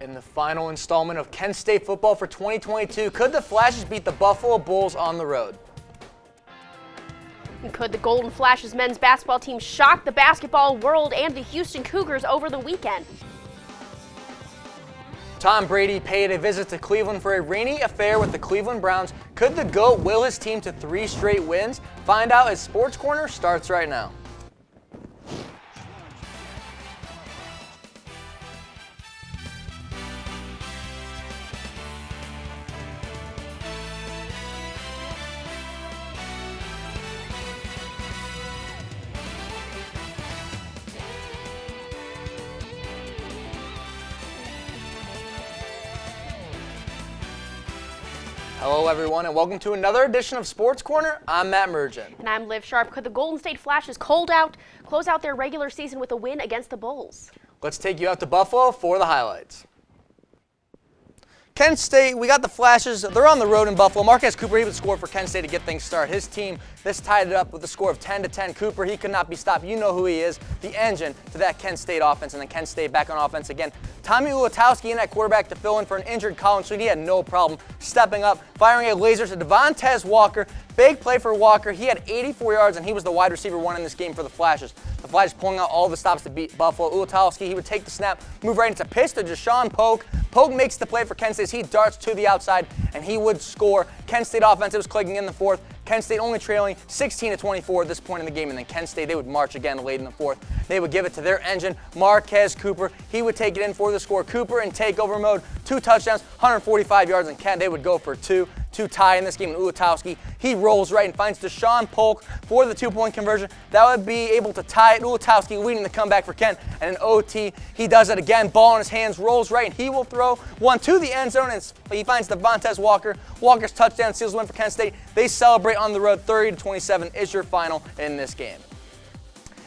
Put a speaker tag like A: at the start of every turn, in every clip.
A: In the final installment of Kent State football for 2022, could the Flashes beat the Buffalo Bulls on the road?
B: And could the Golden Flashes men's basketball team shock the basketball world and the Houston Cougars over the weekend?
A: Tom Brady paid a visit to Cleveland for a rainy affair with the Cleveland Browns. Could the GOAT will his team to 3 straight wins? Find out as Sports Corner starts right now. Hello everyone and welcome to another edition of Sports Corner. I'm Matt Mergen.
B: And I'm Liv Sharp. Could the Golden State Flashes close out their regular season with a win against the Bulls?
A: Let's take you out to Buffalo for the highlights. Kent State, we got the Flashes. They're on the road in Buffalo. Marquez Cooper, he would score for Kent State to get things started. His team, this tied it up with a score of 10-10. Cooper, he could not be stopped. You know who he is, the engine to that Kent State offense, and then Kent State back on offense again. Tommy Ulatowski in at quarterback to fill in for an injured Collins, so he had no problem stepping up, firing a laser to Devontae Walker. Big play for Walker. He had 84 yards, and he was the wide receiver one in this game for the Flashes. The Flashes pulling out all the stops to beat Buffalo. Ulatowski, he would take the snap, move right into pitch to Deshaun Polk. Polk makes the play for Kent State. He darts to the outside, and he would score. Kent State offense, it was clicking in the fourth. Kent State only trailing 16-24 at this point in the game, and then Kent State, they would march again late in the fourth. They would give it to their engine, Marquez Cooper. He would take it in for the score. Cooper in takeover mode, 2 touchdowns, 145 yards, and Kent, they would go for two tie in this game. And Ulatowski, he rolls right and finds Deshaun Polk for the 2-point conversion. That would be able to tie it. Ulatowski leading the comeback for Kent. And in OT, he does it again. Ball in his hands, rolls right, and he will throw one to the end zone, and he finds Devontae Walker. Walker's touchdown seals the win for Kent State. They celebrate on the road. 30-27 is your final in this game.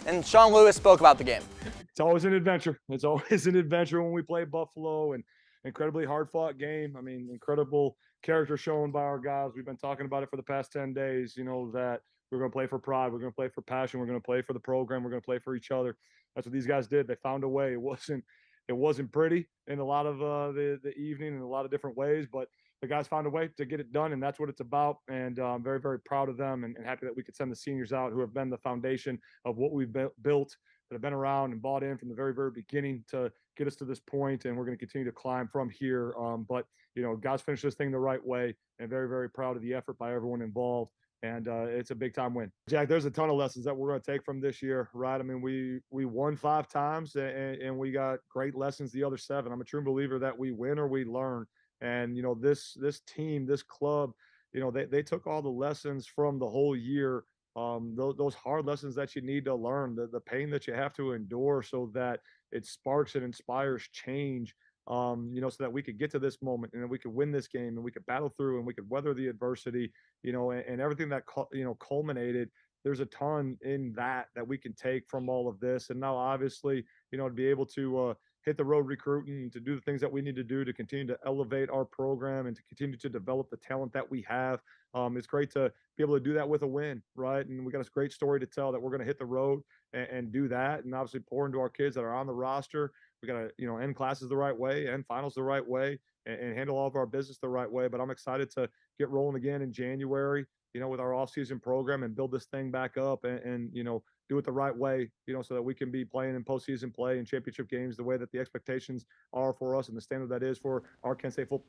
A: And Sean Lewis spoke about the game.
C: It's always an adventure. It's always an adventure when we play Buffalo, and incredibly hard-fought game. I mean, incredible character shown by our guys. We've been talking about it for the past 10 days, you know, that we're going to play for pride. We're going to play for passion. We're going to play for the program. We're going to play for each other. That's what these guys did. They found a way. It wasn't pretty in a lot of the evening in a lot of different ways, but the guys found a way to get it done, and that's what it's about. And I'm very, very proud of them and happy that we could send the seniors out who have been the foundation of what we've built, that have been around and bought in from the very, very beginning to get us to this point, and we're going to continue to climb from here. But, you know, guys finished this thing the right way, and very, very proud of the effort by everyone involved. And it's a big-time win. Jack, there's a ton of lessons that we're going to take from this year, right? I mean, we won 5 times, and we got great lessons the other 7. I'm a true believer that we win or we learn. And, you know, this team, this club, you know, they took all the lessons from the whole year, those hard lessons that you need to learn, the pain that you have to endure so that it sparks and inspires change, you know, so that we could get to this moment and then we could win this game and we could battle through and we could weather the adversity, you know, and everything that, you know, culminated. There's a ton in that we can take from all of this. And now, obviously, you know, to be able to hit the road recruiting, to do the things that we need to do to continue to elevate our program and to continue to develop the talent that we have. It's great to be able to do that with a win, right? And we got a great story to tell that we're going to hit the road and do that, and obviously pour into our kids that are on the roster. We got to, you know, end classes the right way, end finals the right way, and handle all of our business the right way. But I'm excited to get rolling again in January, you know, with our off-season program and build this thing back up and you know, do it the right way, you know, so that we can be playing in postseason play and championship games the way that the expectations are for us and the standard that is for our Kent State football.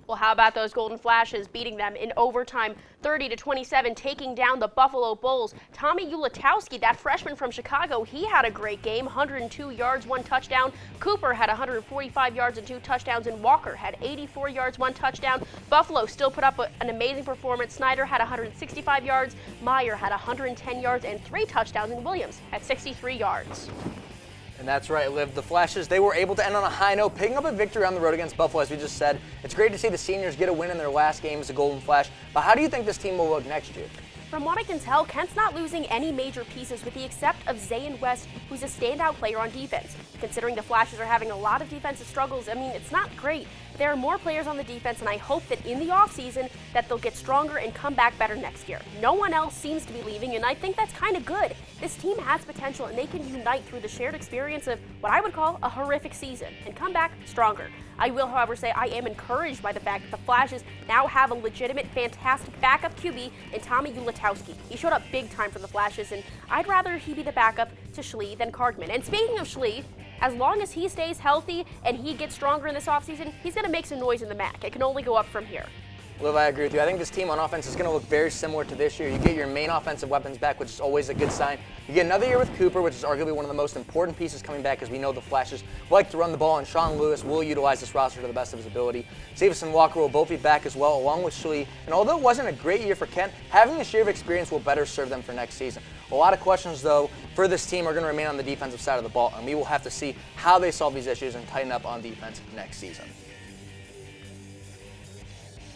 B: Well, how about those Golden Flashes beating them in overtime 30-27, taking down the Buffalo Bulls? Tommy Ulatowski, that freshman from Chicago, he had a great game, 102 yards, 1 touchdown. Cooper had 145 yards and 2 touchdowns, and Walker had 84 yards, 1 touchdown. Buffalo still put up an amazing performance. Snyder had 165 yards, Meyer had 110 yards and 3 touchdowns, and Williams had 63 yards.
A: And that's right, Liv. The Flashes, they were able to end on a high note, picking up a victory on the road against Buffalo, as we just said. It's great to see the seniors get a win in their last game as a Golden Flash. But how do you think this team will look next year?
B: From what I can tell, Kent's not losing any major pieces with the except of Zayn West, who's a standout player on defense. Considering the Flashes are having a lot of defensive struggles, I mean, it's not great. There are more players on the defense, and I hope that in the offseason that they'll get stronger and come back better next year. No one else seems to be leaving, and I think that's kind of good. This team has potential, and they can unite through the shared experience of what I would call a horrific season and come back stronger. I will, however, say I am encouraged by the fact that the Flashes now have a legitimate, fantastic backup QB in Tommy Ulatowski. He showed up big time for the Flashes, and I'd rather he be the backup to Schlee than Cardman. And speaking of Schlee, as long as he stays healthy and he gets stronger in this offseason, he's going to make some noise in the MAC. It can only go up from here.
A: Liv, I agree with you. I think this team on offense is going to look very similar to this year. You get your main offensive weapons back, which is always a good sign. You get another year with Cooper, which is arguably one of the most important pieces coming back, as we know the Flashes like to run the ball, and Sean Lewis will utilize this roster to the best of his ability. Davis and Walker will both be back as well, along with Schlee. And although it wasn't a great year for Kent, having this year of experience will better serve them for next season. A lot of questions, though, for this team are going to remain on the defensive side of the ball, and we will have to see how they solve these issues and tighten up on defense next season.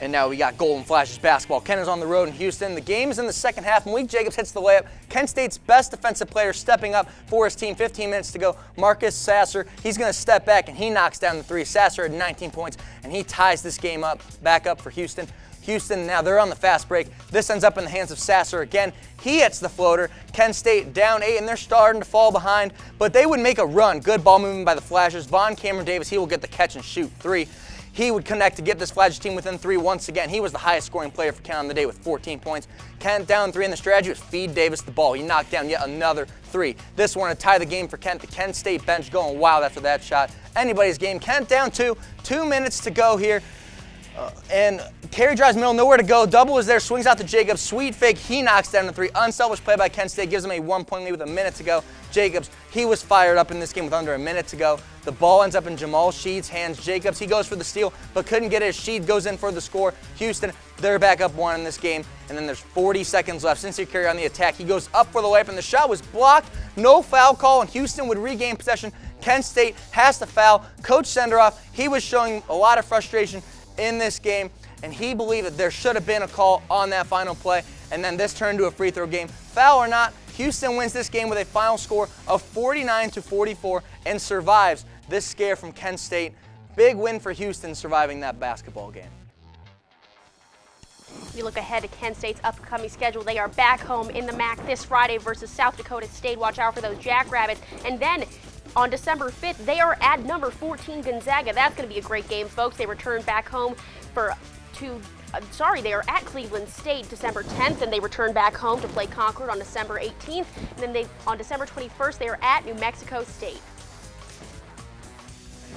A: And now we got Golden Flashes basketball. Kent is on the road in Houston. The game is in the second half. Malik Jacobs hits the layup. Kent State's best defensive player stepping up for his team. 15 minutes to go. Marcus Sasser, he's going to step back, and he knocks down the three. Sasser had 19 points, and he ties this game up, back up for Houston. Houston, now they're on the fast break. This ends up in the hands of Sasser again. He hits the floater. Kent State down 8, and they're starting to fall behind, but they would make a run. Good ball movement by the Flashes. Von Cameron Davis, he will get the catch and shoot 3. He would connect to get this Flashes team within 3 once again. He was the highest scoring player for Kent on the day with 14 points. Kent down 3, and the strategy was feed Davis the ball. He knocked down yet another 3. This one to tie the game for Kent. The Kent State bench going wild after that shot. Anybody's game. Kent down 2. 2 minutes to go here. And Carey drives middle, nowhere to go. Double is there, swings out to Jacobs. Sweet fake, he knocks down the 3. Unselfish play by Kent State, gives him a 1-point lead with a minute to go. Jacobs, he was fired up in this game with under a minute to go. The ball ends up in Jamal Sheed's hands. Jacobs, he goes for the steal, but couldn't get it. Sheed goes in for the score. Houston, they're back up 1 in this game, and then there's 40 seconds left. Sincere Carey on the attack. He goes up for the layup, and the shot was blocked. No foul call, and Houston would regain possession. Kent State has to foul. Coach Senderoff, he was showing a lot of frustration in this game, and he believed that there should have been a call on that final play, and then this turned to a free throw game. Foul or not, Houston wins this game with a final score of 49-44 and survives this scare from Kent State. Big win for Houston surviving that basketball game.
B: We look ahead to Kent State's upcoming schedule. They are back home in the MAC this Friday versus South Dakota State. Watch out for those Jackrabbits. And then on December 5th, they are at number 14 Gonzaga. That's going to be a great game, folks. They return back home they are at Cleveland State December 10th, and they return back home to play Concord on December 18th. And then on December 21st, they are at New Mexico State.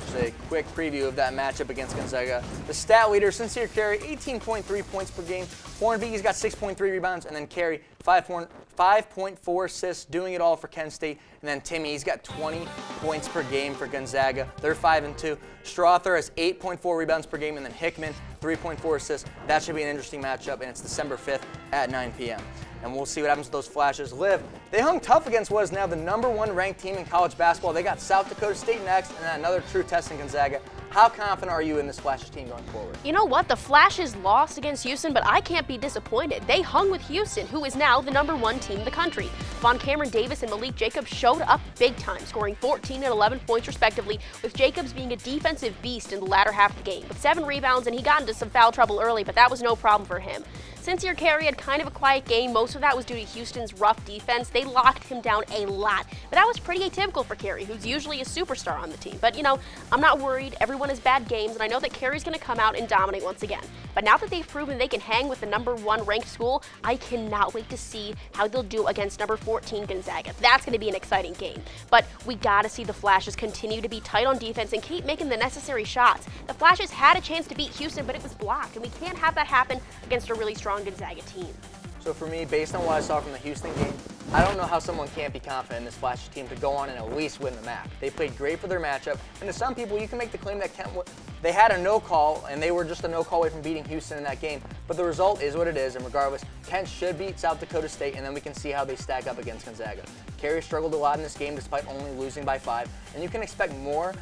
A: Just a quick preview of that matchup against Gonzaga. The stat leader, Sincere Carey, 18.3 points per game. Hornby's got 6.3 rebounds, and then Carey, 5.4 assists, doing it all for Kent State. And then Timmy, he's got 20 points per game for Gonzaga. They're 5-2. Strother has 8.4 rebounds per game, and then Hickman, 3.4 assists. That should be an interesting matchup, and it's December 5th at 9 p.m. And we'll see what happens with those Flashes. Liv, they hung tough against what is now the #1 ranked team in college basketball. They got South Dakota State next, and then another true test in Gonzaga. How confident are you in this Flashes team going forward?
B: You know what? The Flashes lost against Houston, but I can't be disappointed. They hung with Houston, who is now the #1 team in the country. Von Cameron Davis and Malik Jacobs showed up big time, scoring 14 and 11 points respectively, with Jacobs being a defensive beast in the latter half of the game. With 7 rebounds, and he got into some foul trouble early, but that was no problem for him. Sincere Carey had kind of a quiet game. Most of that was due to Houston's rough defense. They locked him down a lot, but that was pretty atypical for Carey, who's usually a superstar on the team. But, you know, I'm not worried. Everyone has bad games, and I know that Carey's going to come out and dominate once again. But now that they've proven they can hang with the #1 ranked school, I cannot wait to see how they'll do against number 14 Gonzaga. That's going to be an exciting game. But we got to see the Flashes continue to be tight on defense and keep making the necessary shots. The Flashes had a chance to beat Houston, but it was blocked, and we can't have that happen against a really strong Gonzaga team.
A: So for me, based on what I saw from the Houston game, I don't know how someone can't be confident in this Flashes team to go on and at least win the MAC. They played great for their matchup, and to some people, you can make the claim that Kent, they had a no call, and they were just a no call away from beating Houston in that game. But the result is what it is, and regardless, Kent should beat South Dakota State, and then we can see how they stack up against Gonzaga. Carey struggled a lot in this game despite only losing by 5, and you can expect more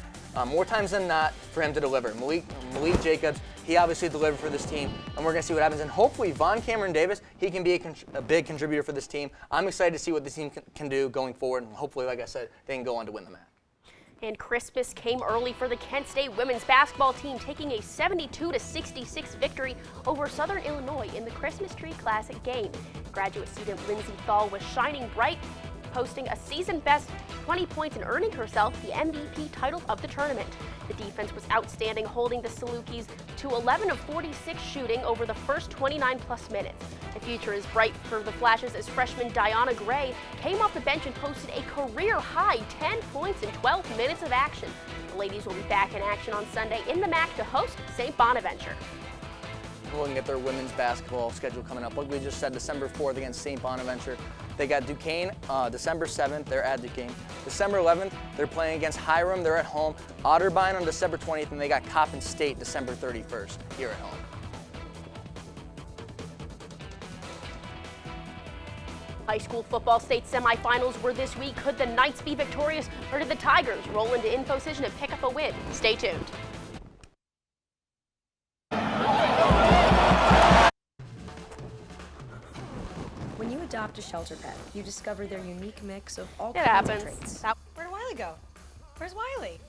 A: times than not for him to deliver. Malik Jacobs, he obviously delivered for this team, and we're going to see what happens. And hopefully, Von Cameron Davis, he can be a big contributor for this team. I'm excited to see what this team can do going forward, and hopefully, like I said, they can go on to win the MAC.
B: And Christmas came early for the Kent State women's basketball team, taking a 72-66 victory over Southern Illinois in the Christmas Tree Classic game. Graduate student Lindsay Thal was shining bright posting a season-best 20 points and earning herself the MVP title of the tournament. The defense was outstanding, holding the Salukis to 11 of 46 shooting over the first 29-plus minutes. The future is bright for the Flashes as freshman Diana Gray came off the bench and posted a career-high 10 points in 12 minutes of action. The ladies will be back in action on Sunday in the MAC to host St. Bonaventure.
A: Looking at their women's basketball schedule coming up, like we just said, December 4th against St. Bonaventure. They got Duquesne, December 7th, they're at Duquesne. December 11th, they're playing against Hiram, they're at home. Otterbein on December 20th, and they got Coppin State December 31st, here at home.
B: High school football state semifinals were this week. Could the Knights be victorious, or did the Tigers roll into Infocision and pick up a win? Stay tuned.
D: When you adopt a shelter pet, you discover their unique mix of all
B: It
D: kinds
B: happens.
D: of traits.
E: Where'd Wiley go? Where's Wiley?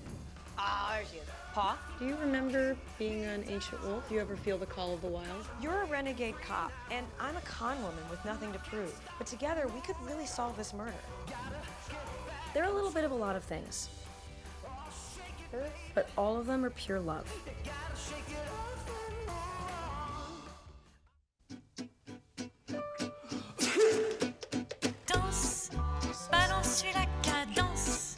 E: Ah, there she is. Paw?
F: Do you remember being an ancient wolf? Do you ever feel the call of the wild?
E: You're a renegade cop, and I'm a con woman with nothing to prove. But together, we could really solve this murder.
D: They're a little bit of a lot of things, but all of them are pure love.
G: Danse, balance la cadence,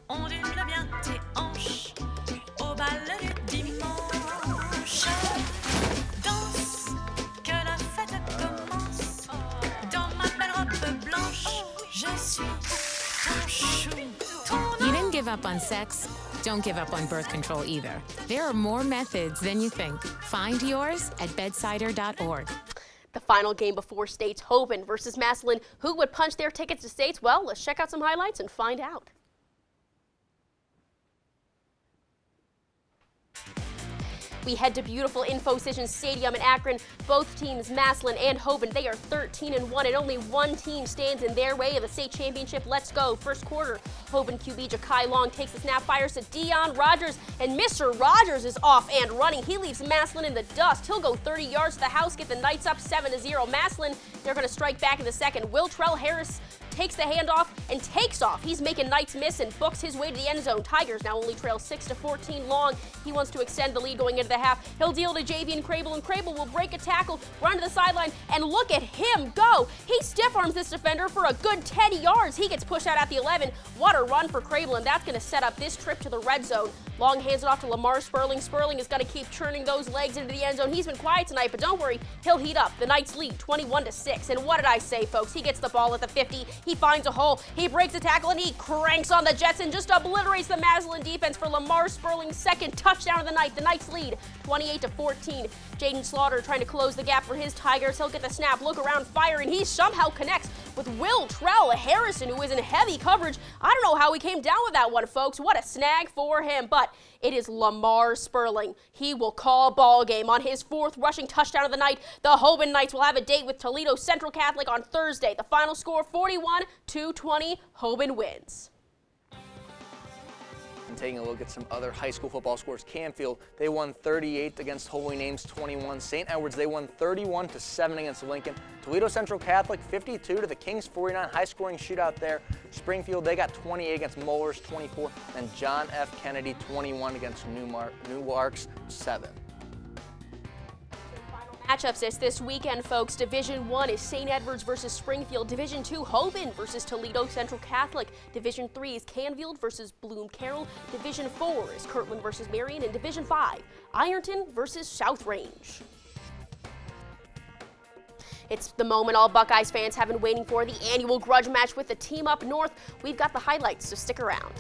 G: ondule bien tes hanches, au bal du dimanche. Danse, que la fête commence, dans ma belle robe blanche, je suis ton chou.
H: You didn't give up on sex, don't give up on birth control either. There are more methods than you think. Find yours at bedsider.org.
B: The final game before states, Hoban versus Massillon. Who would punch their tickets to states? Well, let's check out some highlights and find out. We head to beautiful Infocision Stadium in Akron. Both teams, Massillon and Hoban, they are 13-1, and only one team stands in their way of the state championship. Let's go. First quarter, Hoban QB Ja'Kai Long takes the snap, fires to Dion Rogers, and Mr. Rogers is off and running. He leaves Massillon in the dust. He'll go 30 yards to the house, get the Knights up 7-0. Massillon, they're going to strike back in the second. Will Trell Harris takes the handoff and takes off. He's making Knights miss and books his way to the end zone. Tigers now only trail 6-14 Long. He wants to extend the lead going into the half. He'll deal to Javian Crable, and Crable will break a tackle, run to the sideline, and look at him go. He stiff arms this defender for a good 10 yards. He gets pushed out at the 11. What a run for Crable, and that's going to set up this trip to the red zone. Long hands it off to Lamar Sperling. Sperling is going to keep churning those legs into the end zone. He's been quiet tonight, but don't worry, he'll heat up. The Knights lead 21-6. And what did I say, folks? He gets the ball at the 50. He finds a hole. He breaks a tackle, and he cranks on the Jets and just obliterates the Massillon defense for Lamar Sperling's second touchdown of the night. The Knights lead 28-14. Jaden Slaughter trying to close the gap for his Tigers. He'll get the snap, look around, fire, and he somehow connects with Will Trell Harrison, who is in heavy coverage. I don't know how he came down with that one, folks. What a snag for him. But it is Lamar Sperling. He will call ball game on his fourth rushing touchdown of the night. The Hoban Knights will have a date with Toledo Central Catholic on Thursday. The final score 41-20. Hoban wins.
A: And taking a look at some other high school football scores, Canfield, they won 38 against Holy Names 21. St. Edwards, they won 31-7 against Lincoln. Toledo Central Catholic, 52 to the Kings 49, high scoring shootout there. Springfield, they got 28 against Mollers 24, and John F. Kennedy 21 against Newark's 7.
B: Matchups this weekend, folks. Division 1 is St. Edwards versus Springfield. Division 2, Hoban versus Toledo Central Catholic. Division 3 is Canfield versus Bloom Carroll. Division 4 is Kirtland versus Marion. And Division 5, Ironton versus South Range. It's the moment all Buckeyes fans have been waiting for, the annual grudge match with the team up north. We've got the highlights, so stick around.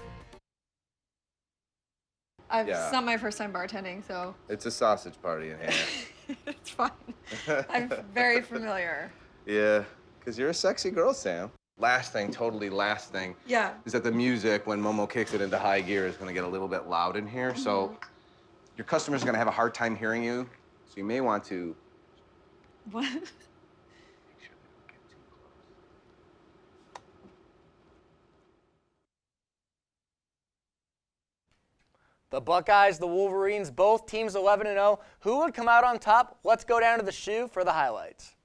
I: It's not my first time bartending, so.
J: It's a sausage party in here.
I: It's fine. I'm very familiar.
J: Yeah, because you're a sexy girl, Sam. Last thing,
I: Yeah.
J: is that the music, when Momo kicks it into high gear, is going to get a little bit loud in here. So your customers are going to have a hard time hearing you. So you may want to.
I: What?
J: Make sure they don't get too close.
A: The Buckeyes, the Wolverines, both teams 11-0. Who would come out on top? Let's go down to the shoe for the highlights.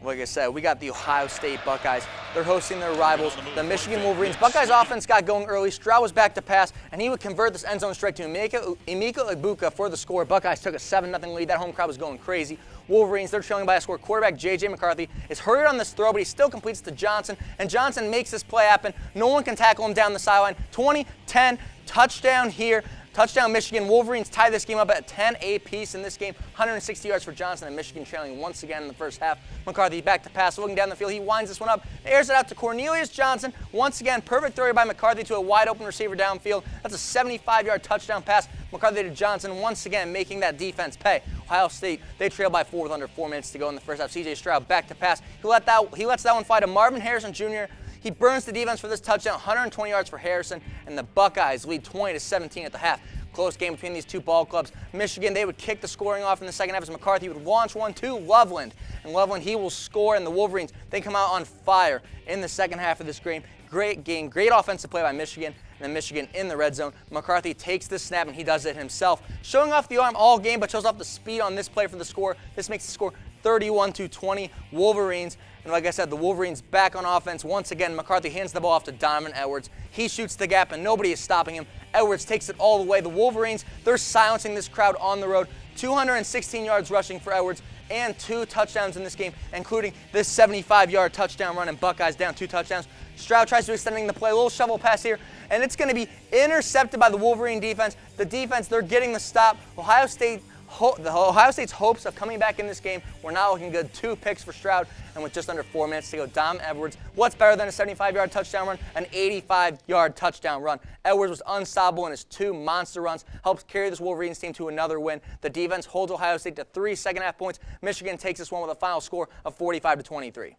A: Like I said, we got the Ohio State Buckeyes. They're hosting their rivals, the Michigan Wolverines. Buckeyes offense got going early. Stroud was back to pass, and he would convert this end zone strike to Emeka Egbuka for the score. Buckeyes took a 7-0 lead. That home crowd was going crazy. Wolverines, they're trailing by a score. Quarterback J.J. McCarthy is hurried on this throw, but he still completes to Johnson, and Johnson makes this play happen. No one can tackle him down the sideline. 20-10, touchdown here. Touchdown Michigan. Wolverines tie this game up at 10 apiece in this game. 160 yards for Johnson, and Michigan trailing once again in the first half. McCarthy back to pass, looking down the field. He winds this one up, airs it out to Cornelius Johnson. Once again, perfect throw by McCarthy to a wide open receiver downfield. That's a 75-yard touchdown pass. McCarthy to Johnson, once again making that defense pay. Ohio State, they trail by 4 with under 4 minutes to go in the first half. C.J. Stroud back to pass. He lets that one fly to Marvin Harrison Jr. He burns the defense for this touchdown. 120 yards for Harrison, and the Buckeyes lead 20-17 at the half. Close game between these two ball clubs. Michigan, they would kick the scoring off in the second half as McCarthy would launch one to Loveland. And Loveland, he will score, and the Wolverines, they come out on fire in the second half of this game. Great game, great offensive play by Michigan, and then Michigan in the red zone. McCarthy takes the snap, and he does it himself. Showing off the arm all game, but shows off the speed on this play for the score. This makes the score 31-20 Wolverines. And like I said, the Wolverines back on offense. Once again, McCarthy hands the ball off to Donovan Edwards. He shoots the gap, and nobody is stopping him. Edwards takes it all the way. The Wolverines, they're silencing this crowd on the road. 216 yards rushing for Edwards and 2 touchdowns in this game, including this 75-yard touchdown run, and Buckeyes down 2 touchdowns. Stroud tries to extending the play, a little shovel pass here, and it's going to be intercepted by the Wolverine defense. The defense, they're getting the stop. Ohio State's hopes of coming back in this game were not looking good. 2 picks for Stroud, and with just under 4 minutes to go, Dom Edwards, what's better than a 75-yard touchdown run? An 85-yard touchdown run. Edwards was unstoppable in his 2 monster runs, helps carry this Wolverines team to another win. The defense holds Ohio State to 3 second-half points. Michigan takes this one with a final score of 45-23.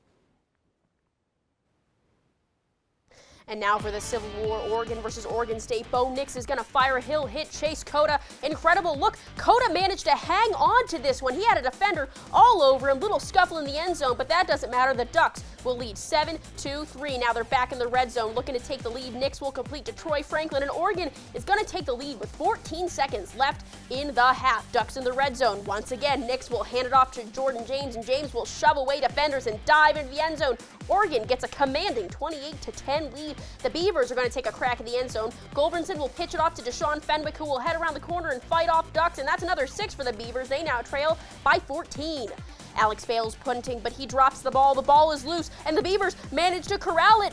B: And now for the Civil War, Oregon versus Oregon State. Bo Nix is going to fire a hill hit Chase Cota. Incredible look. Cota managed to hang on to this one. He had a defender all over him. Little scuffle in the end zone, but that doesn't matter. The Ducks will lead 7-3. Now they're back in the red zone looking to take the lead. Nix will complete to Troy Franklin, and Oregon is going to take the lead with 14 seconds left in the half. Ducks in the red zone. Once again, Nix will hand it off to Jordan James, and James will shove away defenders and dive into the end zone. Oregon gets a commanding 28-10 lead. The Beavers are going to take a crack at the end zone. Goldbrinson will pitch it off to Deshaun Fenwick, who will head around the corner and fight off Ducks, and that's another 6 for the Beavers. They now trail by 14. Alex Bale's punting, but he drops the ball. The ball is loose, and the Beavers manage to corral it.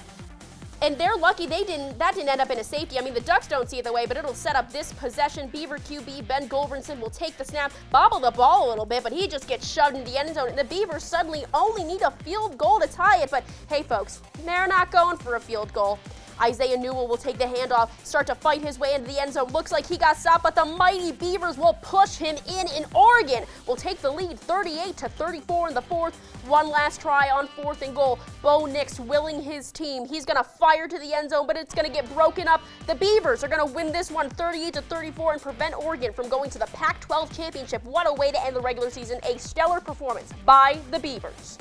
B: And they're lucky that didn't end up in a safety. I mean, the Ducks don't see it the way, but it'll set up this possession. Beaver QB Ben Goldbrinson will take the snap, bobble the ball a little bit, but he just gets shoved into the end zone. And the Beavers suddenly only need a field goal to tie it. But hey, folks, they're not going for a field goal. Isaiah Newell will take the handoff, start to fight his way into the end zone. Looks like he got stopped, but the mighty Beavers will push him in, and Oregon will take the lead 38-34 in the fourth. One last try on 4th and goal. Bo Nix willing his team. He's going to fire to the end zone, but it's going to get broken up. The Beavers are going to win this one 38-34 and prevent Oregon from going to the Pac-12 championship. What a way to end the regular season. A stellar performance by the Beavers.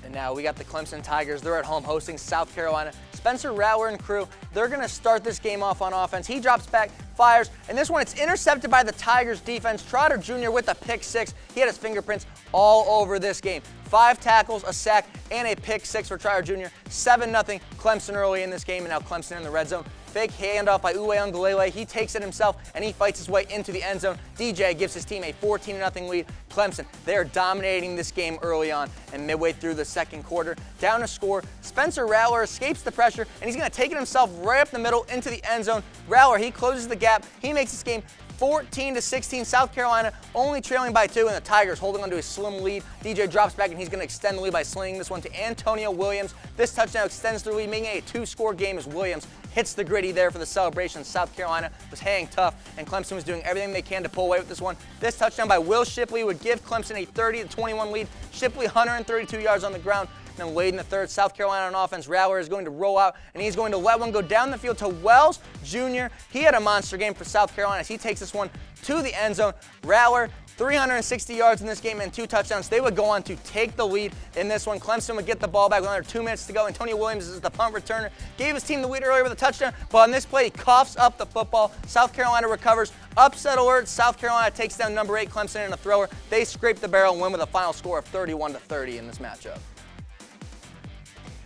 A: And now we got the Clemson Tigers. They're at home hosting South Carolina. Spencer Rattler and crew, they're going to start this game off on offense. He drops back, fires, and this one it's intercepted by the Tigers defense. Trotter Jr. with a pick 6. He had his fingerprints all over this game. 5 tackles, a sack, and a pick 6 for Trotter Jr. 7-0 Clemson early in this game, and now Clemson in the red zone. Fake handoff by Uwe Ongelele. He takes it himself, and he fights his way into the end zone. DJ gives his team a 14-0 lead. Clemson, they are dominating this game early on, and midway through the second quarter, down to score. Spencer Rattler escapes the pressure, and he's going to take it himself right up the middle into the end zone. Rattler, he closes the gap. He makes this game 14-16. South Carolina only trailing by 2, and the Tigers holding on to a slim lead. DJ drops back, and he's going to extend the lead by slinging this one to Antonio Williams. This touchdown extends the lead, making it a 2-score game as Williams hits the gritty there for the celebration. South Carolina was hanging tough, and Clemson was doing everything they can to pull away with this one. This touchdown by Will Shipley would give Clemson a 30-21 lead. Shipley 132 yards on the ground. And then late in the third, South Carolina on offense, Rattler is going to roll out, and he's going to let one go down the field to Wells Jr. He had a monster game for South Carolina as he takes this one to the end zone. Rattler 360 yards in this game and 2 touchdowns. They would go on to take the lead in this one. Clemson would get the ball back with under 2 minutes to go. Antonio Williams is the punt returner. Gave his team the lead earlier with a touchdown, but on this play, he coughs up the football. South Carolina recovers. Upset alert. South Carolina takes down number 8 Clemson in a thrower. They scrape the barrel and win with a final score of 31-30 in this matchup.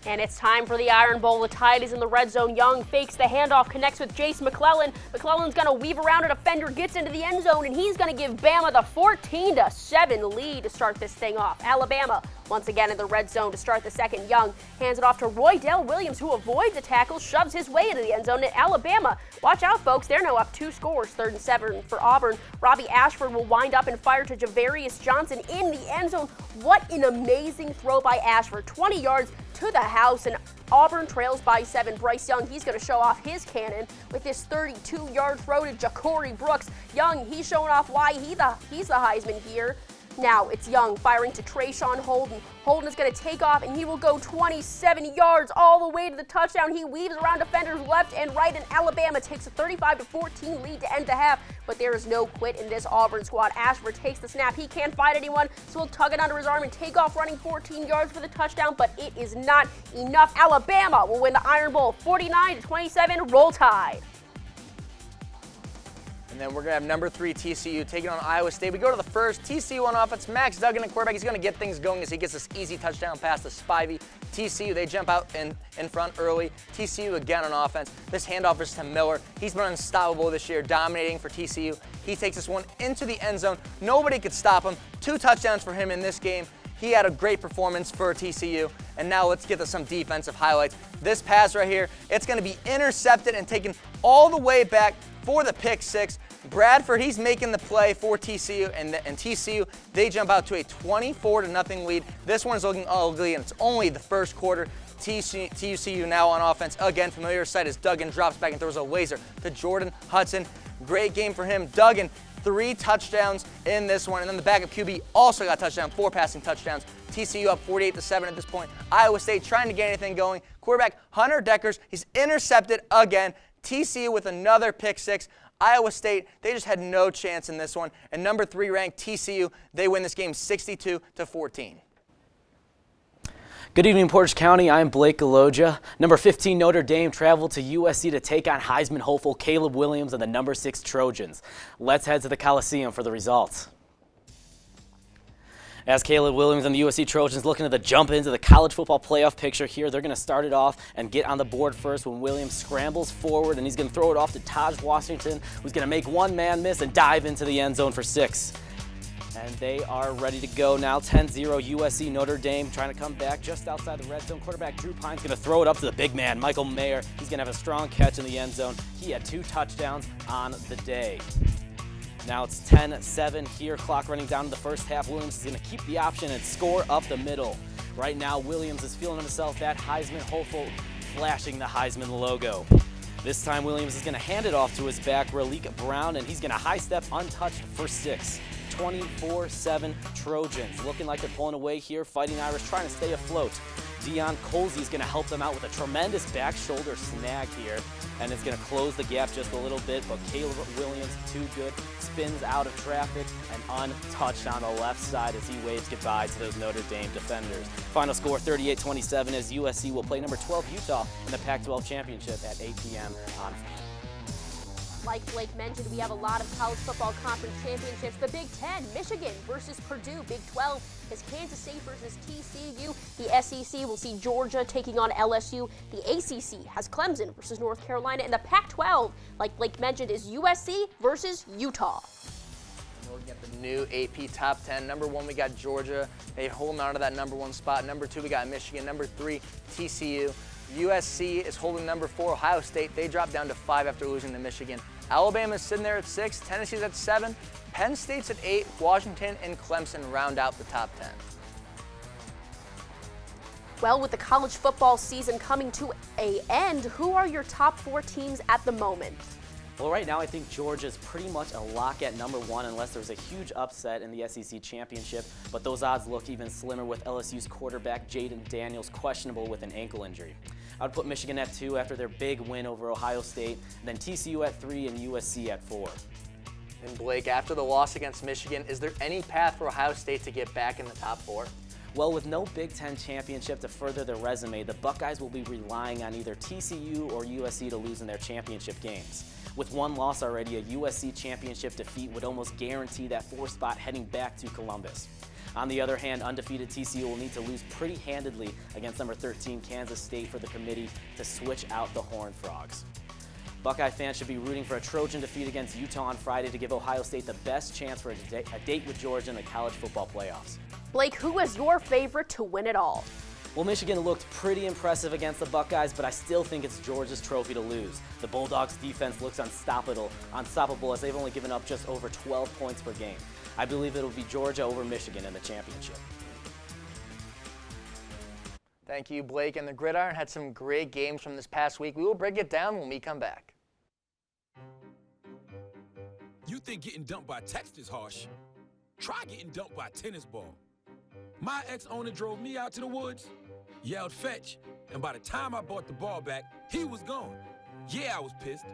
B: And it's time for the Iron Bowl. The Tide is in the red zone. Young fakes the handoff, connects with Jace McClellan. McClellan's going to weave around a defender, gets into the end zone, and he's going to give Bama the 14-7 lead to start this thing off. Alabama once again in the red zone to start the second. Young hands it off to Roydell Williams, who avoids a tackle, shoves his way into the end zone. And Alabama, watch out, folks. They're now up 2 scores, 3rd and 7 for Auburn. Robbie Ashford will wind up and fire to Javarius Johnson in the end zone. What an amazing throw by Ashford. 20 yards to the house, and Auburn trails by 7. Bryce Young, he's going to show off his cannon with this 32-yard throw to Ja'Cory Brooks. Young, he's showing off why he's the Heisman here. Now it's Young firing to Trayshawn Holden. Holden is going to take off, and he will go 27 yards all the way to the touchdown. He weaves around defenders left and right, and Alabama takes a 35-14 lead to end the half. But there is no quit in this Auburn squad. Ashford takes the snap. He can't fight anyone, so he'll tug it under his arm and take off running 14 yards for the touchdown, but it is not enough. Alabama will win the Iron Bowl 49-27. Roll Tide.
A: And then we're going to have number 3 TCU taking on Iowa State. We go to the first. TCU on offense. Max Duggan at quarterback. He's going to get things going as he gets this easy touchdown pass to Spivey. TCU, they jump out in front early. TCU again on offense. This handoff is to Miller. He's been unstoppable this year, dominating for TCU. He takes this one into the end zone. Nobody could stop him. 2 touchdowns for him in this game. He had a great performance for TCU. And now let's get to some defensive highlights. This pass right here, it's going to be intercepted and taken all the way back for the pick 6. Bradford, he's making the play for TCU, and TCU, they jump out to a 24-0 lead. This one's looking ugly, and it's only the first quarter. TCU now on offense. Again, familiar sight as Duggan drops back and throws a laser to Jordan Hudson. Great game for him. Duggan, 3 touchdowns in this one, and then the backup QB also got a touchdown, 4 passing touchdowns. TCU up 48-7 at this point. Iowa State trying to get anything going. Quarterback Hunter Deckers, he's intercepted again. TCU with another pick 6. Iowa State, they just had no chance in this one. And number 3 ranked TCU, they win this game 62-14.
K: Good evening, Portage County. I'm Blake Golja. Number 15 Notre Dame traveled to USC to take on Heisman hopeful Caleb Williams and the number 6 Trojans. Let's head to the Coliseum for the results. As Caleb Williams and the USC Trojans looking to jump into the college football playoff picture here, they're going to start it off and get on the board first when Williams scrambles forward, and he's going to throw it off to Taj Washington, who's going to make one man miss and dive into the end zone for 6. And they are ready to go now. 10-0 USC Notre Dame trying to come back just outside the red zone. Quarterback Drew Pine's going to throw it up to the big man, Michael Mayer. He's going to have a strong catch in the end zone. He had 2 touchdowns on the day. Now it's 10-7 here, clock running down to the first half. Williams is going to keep the option and score up the middle. Right now, Williams is feeling himself that Heisman hopeful, flashing the Heisman logo. This time, Williams is going to hand it off to his back, Raleek Brown, and he's going to high step untouched for 6. 24-7 Trojans. Looking like they're pulling away here. Fighting Irish trying to stay afloat. Deion Colsey is going to help them out with a tremendous back shoulder snag here. And it's going to close the gap just a little bit, but Caleb Williams, too good, spins out of traffic and untouched on the left side as he waves goodbye to those Notre Dame defenders. Final score 38-27 as USC will play number 12 Utah in the Pac-12 championship at 8 p.m. on.
B: Like Blake mentioned, we have a lot of college football conference championships. The Big Ten, Michigan versus Purdue. Big 12 is Kansas State versus TCU. The SEC will see Georgia taking on LSU. The ACC has Clemson versus North Carolina. And the Pac-12, like Blake mentioned, is USC versus Utah.
A: We're looking at the new AP Top 10. Number 1, we got Georgia. They're holding on to that number 1 spot. Number 2, we got Michigan. Number 3, TCU. USC is holding number 4, Ohio State. They dropped down to 5 after losing to Michigan. Alabama's sitting there at 6, Tennessee's at 7, Penn State's at 8, Washington and Clemson round out the top 10.
B: Well, with the college football season coming to an end, who are your top 4 teams at the moment?
K: Well, right now I think Georgia's pretty much a lock at number 1 unless there's a huge upset in the SEC championship, but those odds look even slimmer with LSU's quarterback Jaden Daniels questionable with an ankle injury. I would put Michigan at 2 after their big win over Ohio State, then TCU at 3 and USC at 4.
A: And Blake, after the loss against Michigan, is there any path for Ohio State to get back in the top 4?
K: Well, with no Big Ten championship to further their resume, the Buckeyes will be relying on either TCU or USC to lose in their championship games. With one loss already, a USC championship defeat would almost guarantee that 4th spot heading back to Columbus. On the other hand, undefeated TCU will need to lose pretty handedly against number 13 Kansas State for the committee to switch out the Horned Frogs. Buckeye fans should be rooting for a Trojan defeat against Utah on Friday to give Ohio State the best chance for a date with Georgia in the college football playoffs.
B: Blake, who was your favorite to win it all?
K: Well, Michigan looked pretty impressive against the Buckeyes, but I still think it's Georgia's trophy to lose. The Bulldogs' defense looks unstoppable as they've only given up just over 12 points per game. I believe it'll be Georgia over Michigan in the championship.
A: Thank you, Blake. And the Gridiron had some great games from this past week. We will break it down when we come back.
L: You think getting dumped by text is harsh? Try getting dumped by a tennis ball. My ex-owner drove me out to the woods, yelled fetch, and by the time I brought the ball back, he was gone. Yeah, I was pissed.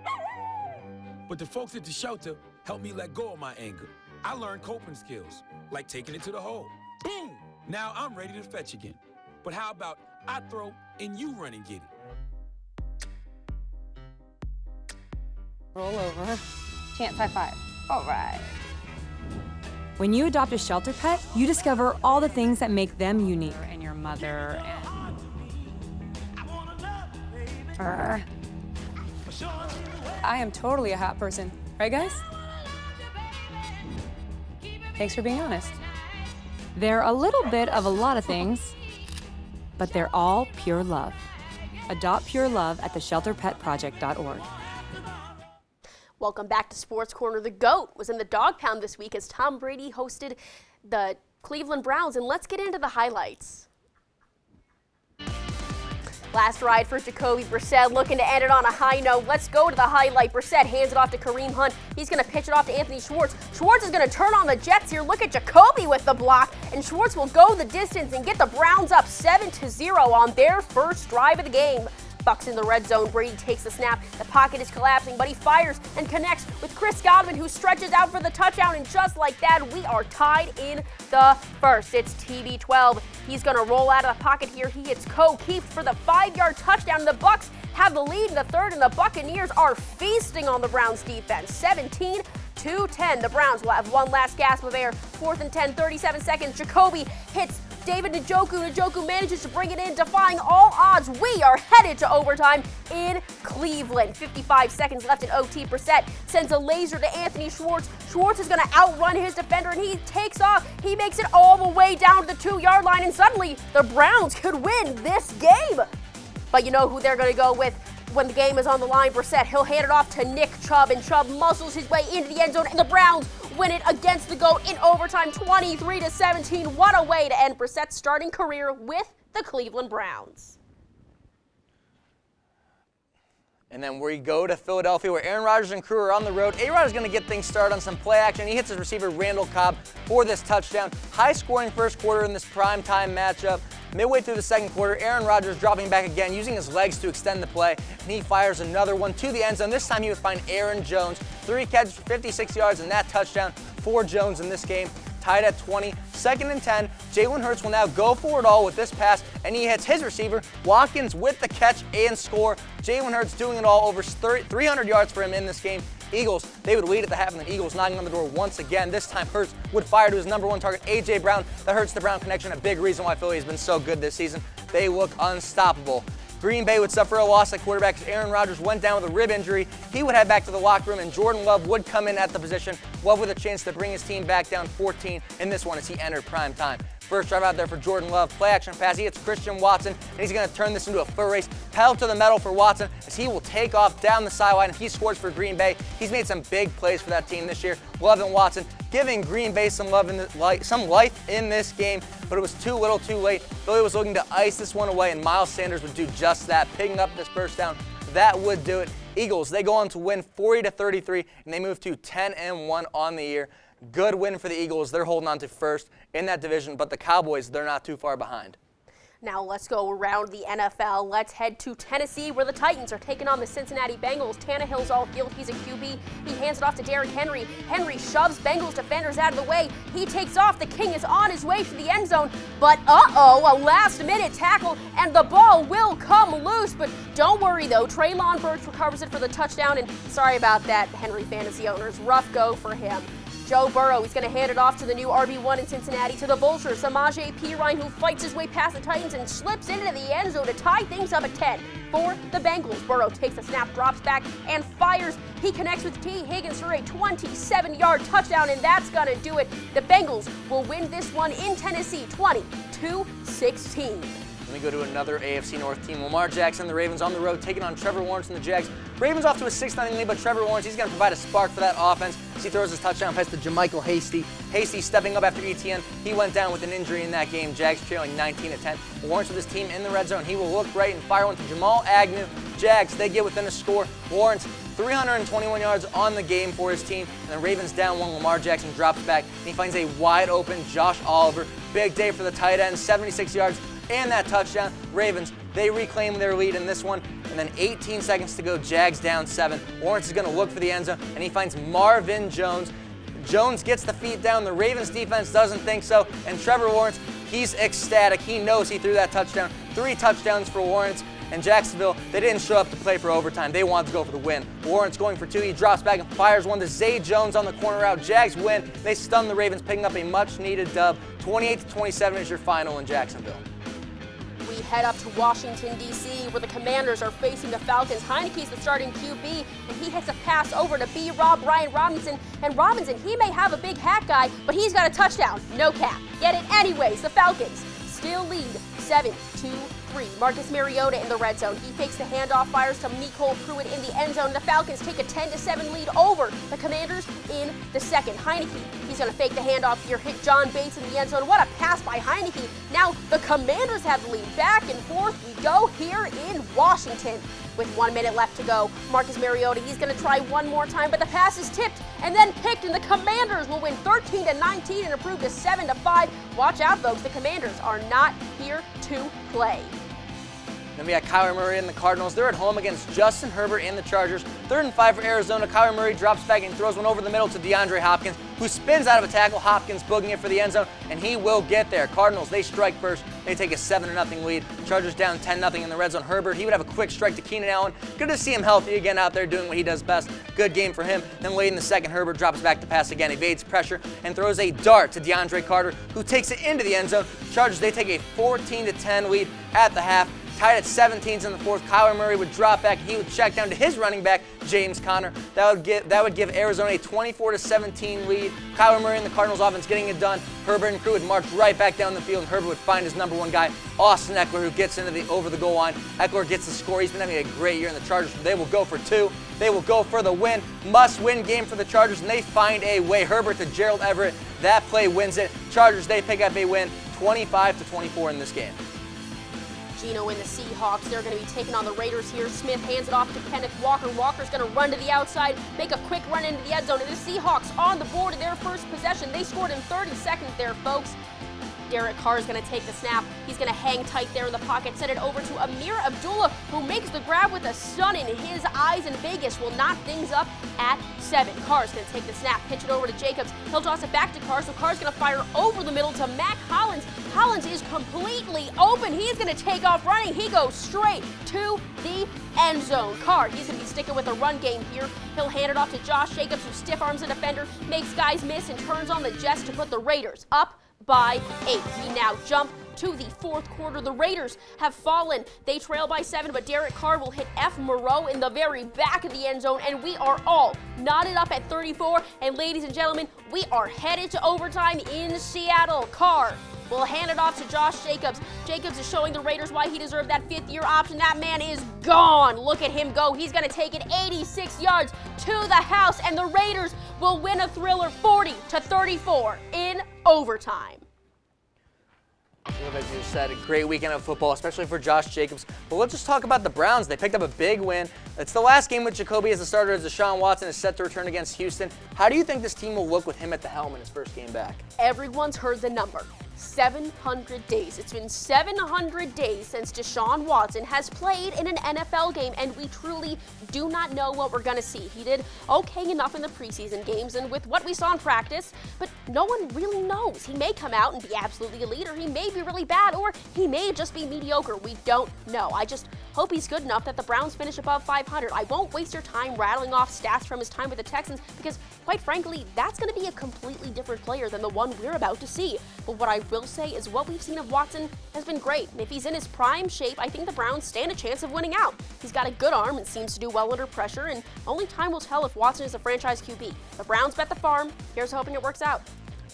L: But the folks at the shelter helped me let go of my anger. I learned coping skills, like taking it to the hole. Boom! Now I'm ready to fetch again. But how about I throw and you run and get it?
M: Roll over. Chance high five. All right.
D: When you adopt a shelter pet, you discover all the things that make them unique.
M: And your mother and... I am totally a hot person. Right, guys? Thanks for being honest.
D: They're a little bit of a lot of things, but they're all pure love. Adopt pure love at theshelterpetproject.org.
B: Welcome back to Sports Corner. The GOAT was in the dog pound this week as Tom Brady hosted the Cleveland Browns, and let's get into the highlights. Last ride for Jacoby Brissett, looking to end it on a high note. Let's go to the highlight. Brissett hands it off to Kareem Hunt. He's going to pitch it off to Anthony Schwartz. Schwartz is going to turn on the Jets here. Look at Jacoby with the block, and Schwartz will go the distance and get the Browns up 7-0 on their first drive of the game. Bucks in the red zone. Brady takes the snap. The pocket is collapsing, but he fires and connects with Chris Godwin, who stretches out for the touchdown. And just like that, we are tied in the first. It's TB12. He's going to roll out of the pocket here. He hits Keith for the 5-yard touchdown. The Bucks have the lead in the third, and the Buccaneers are feasting on the Browns defense. 17-10. The Browns will have one last gasp of air. 4th and 10, 37 seconds. Jacoby hits David Njoku. Njoku manages to bring it in, defying all odds. We are headed to overtime in Cleveland. 55 seconds left in OT. Brissett sends a laser to Anthony Schwartz. Schwartz is going to outrun his defender, and he takes off. He makes it all the way down to the 2-yard line, and suddenly the Browns could win this game. But you know who they're going to go with when the game is on the line? Brissett. He'll hand it off to Nick Chubb, and Chubb muscles his way into the end zone, and the Browns win it against the GOAT in overtime, 23-17. What a way to end Brissett's starting career with the Cleveland Browns.
A: And then we go to Philadelphia, where Aaron Rodgers and crew are on the road. A-Rod is going to get things started on some play action. He hits his receiver, Randall Cobb, for this touchdown. High-scoring first quarter in this primetime matchup. Midway through the second quarter, Aaron Rodgers dropping back again, using his legs to extend the play, and he fires another one to the end zone. This time he would find Aaron Jones. 3 catches for 56 yards and that touchdown for Jones in this game. Tied at 20, 2nd and 10. Jalen Hurts will now go for it all with this pass, and he hits his receiver, Watkins, with the catch and score. Jalen Hurts doing it all, over 300 yards for him in this game. Eagles, they would lead at the half, and the Eagles knocking on the door once again. This time Hurts would fire to his number 1 target, A.J. Brown. That hurts the Brown connection, a big reason why Philly has been so good this season. They look unstoppable. Green Bay would suffer a loss at quarterback as Aaron Rodgers went down with a rib injury. He would head back to the locker room, and Jordan Love would come in at the position. Love with a chance to bring his team back down 14 in this one as he entered prime time. First drive out there for Jordan Love. Play action pass. He hits Christian Watson, and he's going to turn this into a foot race. Pedal to the metal for Watson as he will take off down the sideline, and he scores for Green Bay. He's made some big plays for that team this year. Love and Watson giving Green Bay some life in this game, but it was too little too late. Philly was looking to ice this one away, and Miles Sanders would do just that, picking up this first down. That would do it. Eagles, they go on to win 40-33, and they move to 10-1 on the year. Good win for the Eagles. They're holding on to first in that division, but the Cowboys, they're not too far behind.
B: Now let's go around the NFL. Let's head to Tennessee, where the Titans are taking on the Cincinnati Bengals. Tannehill's all field. He's a QB. He hands it off to Derrick Henry. Henry shoves Bengals defenders out of the way. He takes off. The King is on his way to the end zone. But a last-minute tackle, and the ball will come loose. But don't worry, though. Treylon Burks recovers it for the touchdown. And sorry about that, Henry fantasy owners. Rough go for him. Joe Burrow, he's going to hand it off to the new RB1 in Cincinnati, to the Vultures. Samaje Perine, who fights his way past the Titans and slips into the end zone to tie things up at 10 for the Bengals. Burrow takes the snap, drops back, and fires. He connects with T. Higgins for a 27-yard touchdown, and that's going to do it. The Bengals will win this one in Tennessee, 20-16.
A: Let me go to another AFC North team. Lamar Jackson, the Ravens on the road, taking on Trevor Lawrence and the Jags. Ravens off to a 6-0 lead, but Trevor Lawrence, he's going to provide a spark for that offense. He throws his touchdown pass to JaMychal Hasty. Hasty stepping up after ETN. He went down with an injury in that game. Jags trailing 19-10. Lawrence with his team in the red zone. He will look right and fire one to Jamal Agnew. Jags, they get within a score. Lawrence, 321 yards on the game for his team. And the Ravens down one. Lamar Jackson drops back, and he finds a wide open Josh Oliver. Big day for the tight end, 76 yards. And that touchdown. Ravens, they reclaim their lead in this one. And then 18 seconds to go, Jags down 7. Lawrence is going to look for the end zone, and he finds Marvin Jones. Jones gets the feet down. The Ravens defense doesn't think so. And Trevor Lawrence, he's ecstatic. He knows he threw that touchdown. 3 touchdowns for Lawrence. And Jacksonville, they didn't show up to play for overtime. They wanted to go for the win. Lawrence going for 2. He drops back and fires one to Zay Jones on the corner route. Jags win. They stun the Ravens, picking up a much-needed dub. 28-27 is your final in Jacksonville.
B: We head up to Washington, D.C., where the Commanders are facing the Falcons. Heineke's the starting QB, and he hits a pass over to B-Rob, Brian Robinson. And Robinson, he may have a big hat guy, but he's got a touchdown. No cap. Get it anyways. The Falcons still lead 7-3. Marcus Mariota in the red zone. He fakes the handoff, fires to Nicole Pruitt in the end zone. The Falcons take a 10-7 lead over the Commanders in the second. Heineke, he's going to fake the handoff here, hit John Bates in the end zone. What a pass by Heineke. Now the Commanders have the lead. Back and forth we go here in Washington. With 1 minute left to go, Marcus Mariota, he's going to try one more time, but the pass is tipped and then picked, and the Commanders will win 13-19 and improve to 7-5. Watch out, folks. The Commanders are not here to play.
A: Then we got Kyler Murray and the Cardinals. They're at home against Justin Herbert and the Chargers. 3rd and 5 for Arizona. Kyler Murray drops back and throws one over the middle to DeAndre Hopkins, who spins out of a tackle. Hopkins booging it for the end zone, and he will get there. Cardinals, they strike first. They take a 7-0 lead. Chargers down 10-0 in the red zone. Herbert, he would have a quick strike to Keenan Allen. Good to see him healthy again out there doing what he does best. Good game for him. Then late in the second, Herbert drops back to pass again, evades pressure, and throws a dart to DeAndre Carter, who takes it into the end zone. Chargers, they take a 14-10 lead at the half. Tied at 17s in the fourth. Kyler Murray would drop back, and he would check down to his running back, James Conner. That would give Arizona a 24-17 lead. Kyler Murray and the Cardinals offense getting it done. Herbert and crew would march right back down the field, and Herbert would find his number 1 guy, Austin Eckler, who gets over the goal line. Eckler gets the score. He's been having a great year in the Chargers. They will go for 2. They will go for the win. Must-win game for the Chargers, and they find a way. Herbert to Gerald Everett. That play wins it. Chargers, they pick up a win, 25-24 in this game.
B: Gino and the Seahawks, they're going to be taking on the Raiders here. Smith hands it off to Kenneth Walker. Walker's going to run to the outside, make a quick run into the end zone. And the Seahawks on the board in their first possession. They scored in 30 seconds there, folks. Derek Carr is going to take the snap. He's going to hang tight there in the pocket, send it over to Amir Abdullah, who makes the grab with a stun in his eyes, and Vegas will knock things up at 7. Carr's going to take the snap, pitch it over to Jacobs. He'll toss it back to Carr, so Carr's going to fire over the middle to Mac Hollins. Hollins is completely open. He's going to take off running. He goes straight to the end zone. Carr, he's going to be sticking with a run game here. He'll hand it off to Josh Jacobs, who stiff arms the defender, makes guys miss, and turns on the Jets to put the Raiders up by 8. We now jump to the fourth quarter. The Raiders have fallen. They trail by 7, but Derek Carr will hit F. Moreau in the very back of the end zone, and we are all knotted up at 34. And ladies and gentlemen, we are headed to overtime in Seattle. Carr will hand it off to Josh Jacobs. Jacobs is showing the Raiders why he deserved that 5th-year option. That man is gone. Look at him go. He's going to take it 86 yards to the house, and the Raiders will win a thriller 40-34 in overtime.
A: As you said, a great weekend of football, especially for Josh Jacobs. But let's just talk about the Browns. They picked up a big win. It's the last game with Jacoby as the starter, as Deshaun Watson is set to return against Houston. How do you think this team will look with him at the helm in his first game back?
B: Everyone's heard the number, 700 days. It's been 700 days since Deshaun Watson has played in an NFL game, and we truly do not know what we're going to see. He did okay enough in the preseason games and with what we saw in practice, but no one really knows. He may come out and be absolutely elite, or he may be really bad, or he may just be mediocre. We don't know. I just hope he's good enough that the Browns finish above 500. I won't waste your time rattling off stats from his time with the Texans because, quite frankly, that's going to be a completely different player than the one we're about to see. But what I will say is what we've seen of Watson has been great. And if he's in his prime shape, I think the Browns stand a chance of winning out. He's got a good arm and seems to do well under pressure, and only time will tell if Watson is a franchise QB. The Browns bet the farm. Here's hoping it works out.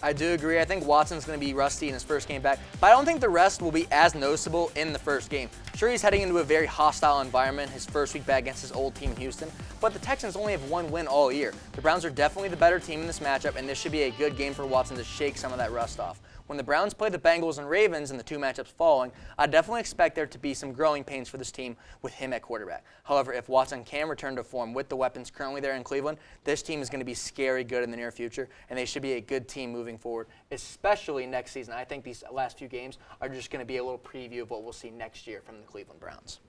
A: I do agree. I think Watson's going to be rusty in his first game back, but I don't think the rest will be as noticeable in the first game. Sure, he's heading into a very hostile environment, his first week back against his old team in Houston, but the Texans only have one win all year. The Browns are definitely the better team in this matchup, and this should be a good game for Watson to shake some of that rust off. When the Browns play the Bengals and Ravens in the two matchups following, I definitely expect there to be some growing pains for this team with him at quarterback. However, if Watson can return to form with the weapons currently there in Cleveland, this team is going to be scary good in the near future, and they should be a good team moving forward, especially next season. I think these last few games are just going to be a little preview of what we'll see next year from the Cleveland Browns.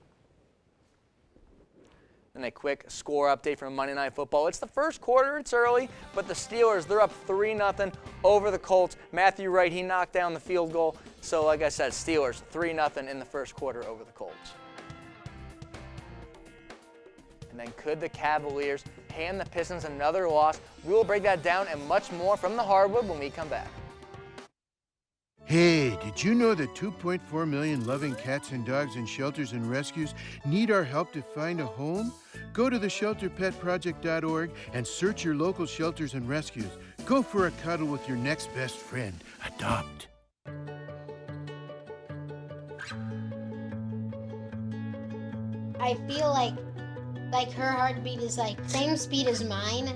A: And a quick score update from Monday Night Football. It's the first quarter, it's early, but the Steelers, they're up 3-0 over the Colts. Matthew Wright, he knocked down the field goal. So like I said, Steelers 3-0 in the first quarter over the Colts. And then could the Cavaliers hand the Pistons another loss? We will break that down and much more from the hardwood when we come back.
N: Hey, did you know that 2.4 million loving cats and dogs in shelters and rescues need our help to find a home? Go to theshelterpetproject.org and search your local shelters and rescues. Go for a cuddle with your next best friend. Adopt.
O: I feel like her heartbeat is like same speed as mine.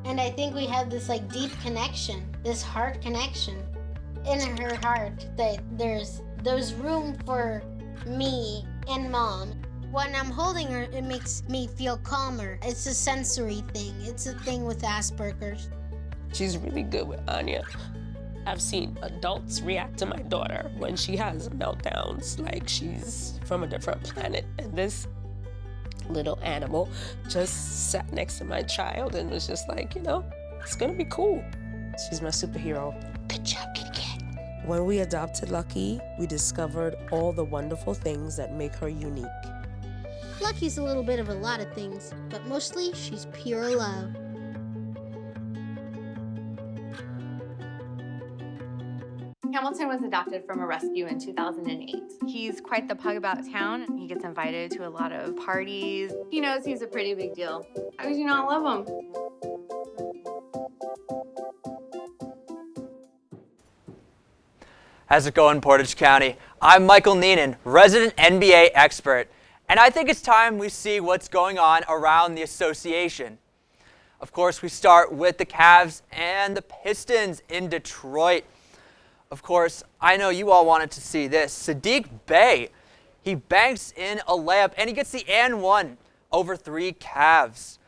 O: And I think we have this like deep connection, this heart connection. In her heart that there's room for me and Mom. When I'm holding her, it makes me feel calmer. It's a sensory thing. It's a thing with Asperger's.
P: She's really good with Anya. I've seen adults react to my daughter when she has meltdowns like she's from a different planet. And this little animal just sat next to my child and was just like, you know, it's gonna be cool. She's my superhero.
O: Good job, kitty cat.
P: When we adopted Lucky, we discovered all the wonderful things that make her unique.
O: Lucky's a little bit of a lot of things, but mostly she's pure love.
M: Hamilton was adopted from a rescue in 2008. He's quite the pug about town. He gets invited to a lot of parties. He knows he's a pretty big deal. How could you not love him?
A: How's it going, Portage County? I'm Michael Neenan, resident NBA expert, and I think it's time we see what's going on around the association. Of course, we start with the Cavs and the Pistons in Detroit. Of course, I know you all wanted to see this. Saddiq Bey, he banks in a layup, and he gets the and one over 3 Cavs.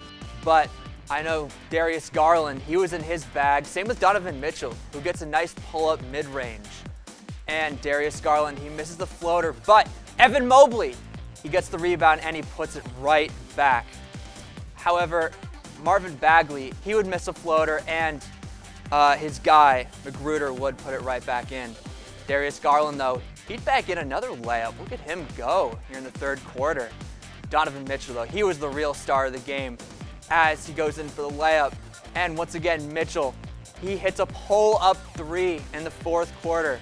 A: But I know Darius Garland, he was in his bag. Same with Donovan Mitchell, who gets a nice pull-up mid-range. And Darius Garland, he misses the floater, but Evan Mobley, he gets the rebound and he puts it right back. However, Marvin Bagley, he would miss a floater and his guy, Magruder, would put it right back in. Darius Garland, though, he'd back in another layup. Look at him go here in the third quarter. Donovan Mitchell, though, he was the real star of the game as he goes in for the layup. And once again, Mitchell, he hits a pull-up 3 in the fourth quarter.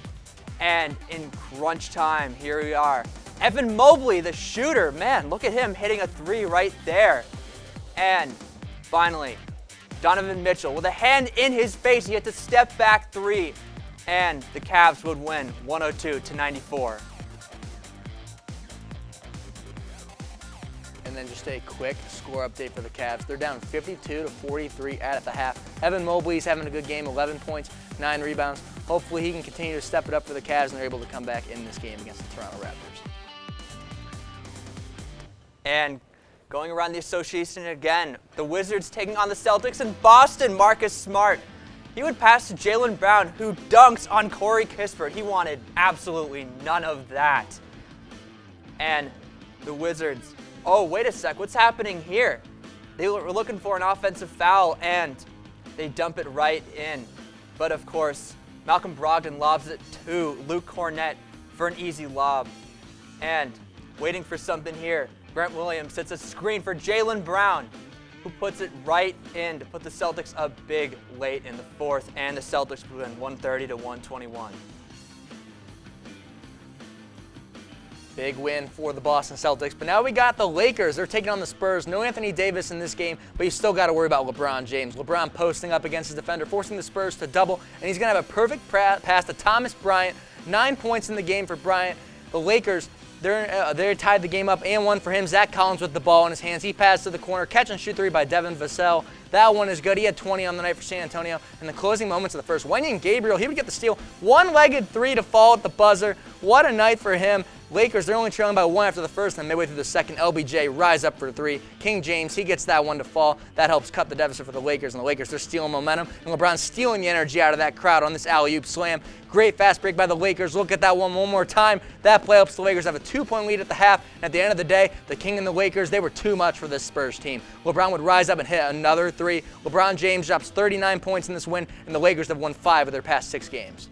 A: And in crunch time, here we are. Evan Mobley, the shooter, man, look at him hitting a 3 right there. And finally, Donovan Mitchell with a hand in his face. He hits a step back 3, and the Cavs would win 102-94. And then just a quick score update for the Cavs. They're down 52-43 at the half. Evan Mobley's having a good game, 11 points, 9 rebounds. Hopefully he can continue to step it up for the Cavs and they're able to come back in this game against the Toronto Raptors. And going around the association again, the Wizards taking on the Celtics in Boston. Marcus Smart, He would pass to Jalen Brown, who dunks on Corey Kispert. He wanted absolutely none of that. And the Wizards, oh, wait a sec, what's happening here? They were looking for an offensive foul, and they dump it right in. But of course, Malcolm Brogdon lobs it to Luke Cornett for an easy lob. And waiting for something here, Grant Williams sets a screen for Jalen Brown, who puts it right in to put the Celtics up big late in the fourth, and the Celtics win 130 to 121. Big win for the Boston Celtics, but now we got the Lakers. They're taking on the Spurs. No Anthony Davis in this game, but you still got to worry about LeBron James. LeBron posting up against his defender, forcing the Spurs to double, and he's going to have a perfect pass to Thomas Bryant. 9 points in the game for Bryant. The Lakers, they tied the game up and won for him. Zach Collins with the ball in his hands. He passed to the corner. Catch and shoot three by Devin Vassell. That one is good. He had 20 on the night for San Antonio. In the closing moments of the first, Wenyen Gabriel, he would get the steal. One-legged three to fall at the buzzer. What a night for him. Lakers, they're only trailing by one after the first, and midway through the second, LBJ rise up for three. King James, he gets that one to fall. That helps cut the deficit for the Lakers, and the Lakers, they're stealing momentum, and LeBron's stealing the energy out of that crowd on this alley-oop slam. Great fast break by the Lakers. Look at that one more time. That play helps the Lakers have a 2-point lead at the half, and at the end of the day, the King and the Lakers, they were too much for this Spurs team. LeBron would rise up and hit another three. LeBron James drops 39 points in this win, and the Lakers have won 5 of their past 6 games.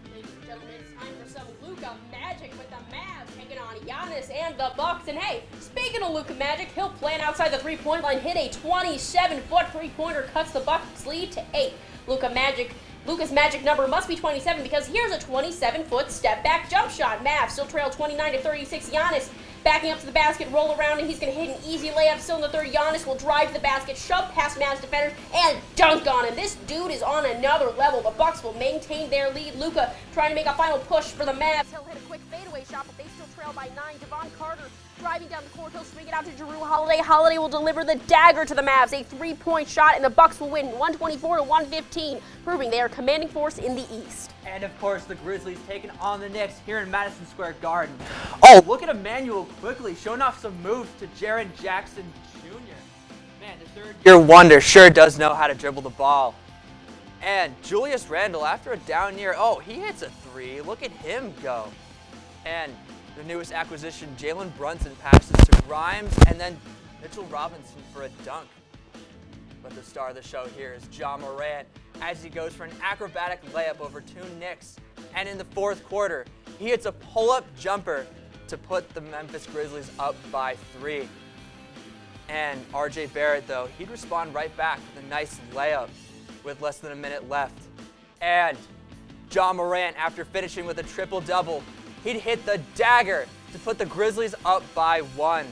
B: Giannis and the Bucks. And hey, speaking of Luka Magic, he'll plan outside the three-point line, hit a 27-foot three-pointer, cuts the Bucks lead to 8. Luka's magic number must be 27 because here's a 27-foot step-back jump shot. Mavs still trail 29-36. Giannis backing up to the basket, roll around, and he's going to hit an easy layup. Still in the third, Giannis will drive to the basket, shove past Mavs defenders, and dunk on him. This dude is on another level. The Bucks will maintain their lead. Luka trying to make a final push for the Mavs. He'll hit a quick fadeaway shot, but they still trail by 9. Devon Carter driving down the court. He'll swing it out to Jrue Holiday. Holiday will deliver the dagger to the Mavs. A 3-point shot, and the Bucks will win 124 to 115, proving they are commanding force in the East.
Q: And of course, the Grizzlies taking on the Knicks here in Madison Square Garden. Oh, look at Emmanuel quickly showing off some moves to Jaren Jackson Jr. Man, the third-year
A: wonder sure does know how to dribble the ball. And Julius Randle, after a down year, oh, he hits a three. Look at him go. And the newest acquisition, Jalen Brunson, passes to Grimes, and then Mitchell Robinson for a dunk. But the star of the show here is Ja Morant, as he goes for an acrobatic layup over 2 Knicks. And in the fourth quarter, he hits a pull-up jumper to put the Memphis Grizzlies up by 3. And RJ Barrett, though, he'd respond right back with a nice layup with less than a minute left. And Ja Morant, after finishing with a triple-double, he'd hit the dagger to put the Grizzlies up by 1.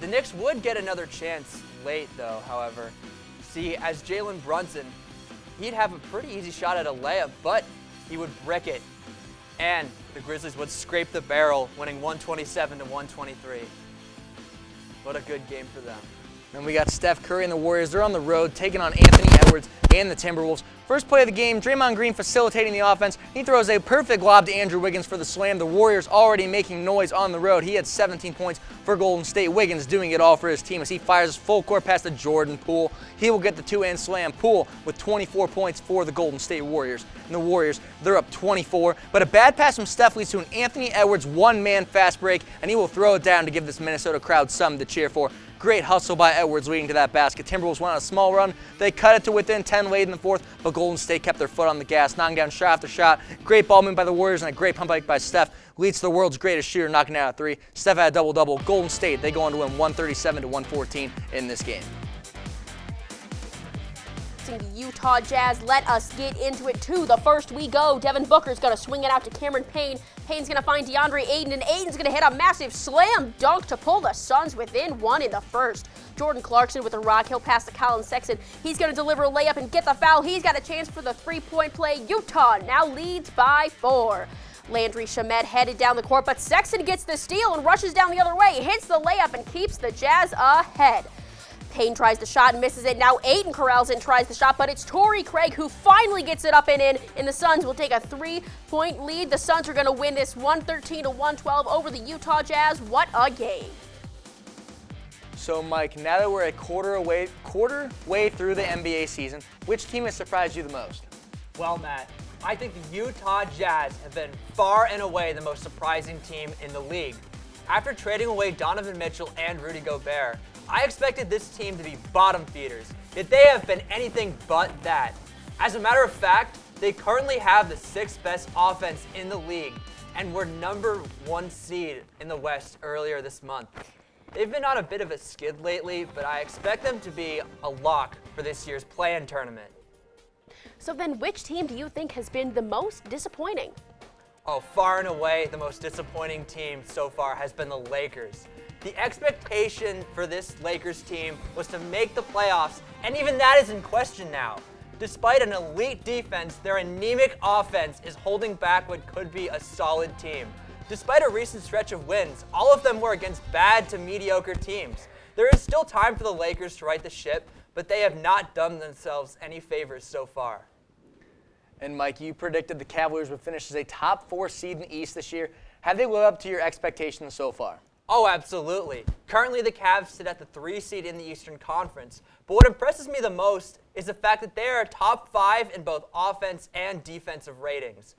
A: The Knicks would get another chance late, though, however. See, as Jalen Brunson, he'd have a pretty easy shot at a layup, but he would brick it. And the Grizzlies would scrape the barrel, winning 127 to 123. What a good game for them. Then we got Steph Curry and the Warriors. They're on the road, taking on Anthony Edwards and the Timberwolves. First play of the game, Draymond Green facilitating the offense. He throws a perfect lob to Andrew Wiggins for the slam. The Warriors already making noise on the road. He had 17 points for Golden State. Wiggins doing it all for his team as he fires his full court pass to Jordan Poole. He will get the 2-hand slam. Poole with 24 points for the Golden State Warriors. And the Warriors, they're up 24. But a bad pass from Steph leads to an Anthony Edwards one-man fast break, and he will throw it down to give this Minnesota crowd something to cheer for. Great hustle by Edwards leading to that basket. Timberwolves went on a small run. They cut it to within 10 late in the fourth, but Golden State kept their foot on the gas, knocking down shot after shot. Great ball movement by the Warriors and a great pump fake by Steph. Leads to the world's greatest shooter, knocking out a 3. Steph had a double-double. Golden State, they go on to win 137 to 114 in this game.
B: The Utah Jazz, let us get into it too. The first we go, Devin Booker's going to swing it out to Cameron Payne. Payne's going to find DeAndre Ayton, and Ayton's going to hit a massive slam dunk to pull the Suns within 1 in the first. Jordan Clarkson with the rock. He'll pass to Colin Sexton. He's going to deliver a layup and get the foul. He's got a chance for the 3-point play. Utah now leads by 4. Landry Shamet headed down the court, but Sexton gets the steal and rushes down the other way, hits the layup and keeps the Jazz ahead. Payne tries the shot and misses it. Now Ayton corrals and tries the shot, but it's Torrey Craig who finally gets it up and in, and the Suns will take a 3-point lead. The Suns are going to win this 113 to 112 over the Utah Jazz. What a game.
A: So, Mike, now that we're a quarter way through the NBA season, which team has surprised you the most?
Q: Well, Matt, I think the Utah Jazz have been far and away the most surprising team in the league. After trading away Donovan Mitchell and Rudy Gobert, I expected this team to be bottom feeders, yet they have been anything but that. As a matter of fact, they currently have the 6th best offense in the league and were number 1 seed in the West earlier this month. They've been on a bit of a skid lately, but I expect them to be a lock for this year's play-in tournament.
B: So then which team do you think has been the most disappointing?
Q: Oh, far and away, the most disappointing team so far has been the Lakers. The expectation for this Lakers team was to make the playoffs, and even that is in question now. Despite an elite defense, their anemic offense is holding back what could be a solid team. Despite a recent stretch of wins, all of them were against bad to mediocre teams. There is still time for the Lakers to right the ship, but they have not done themselves any favors so far.
A: And Mike, you predicted the Cavaliers would finish as a top 4 seed in the East this year. Have they lived up to your expectations so far?
Q: Oh, absolutely. Currently, the Cavs sit at the 3 seed in the Eastern Conference. But what impresses me the most is the fact that they are top 5 in both offense and defensive ratings.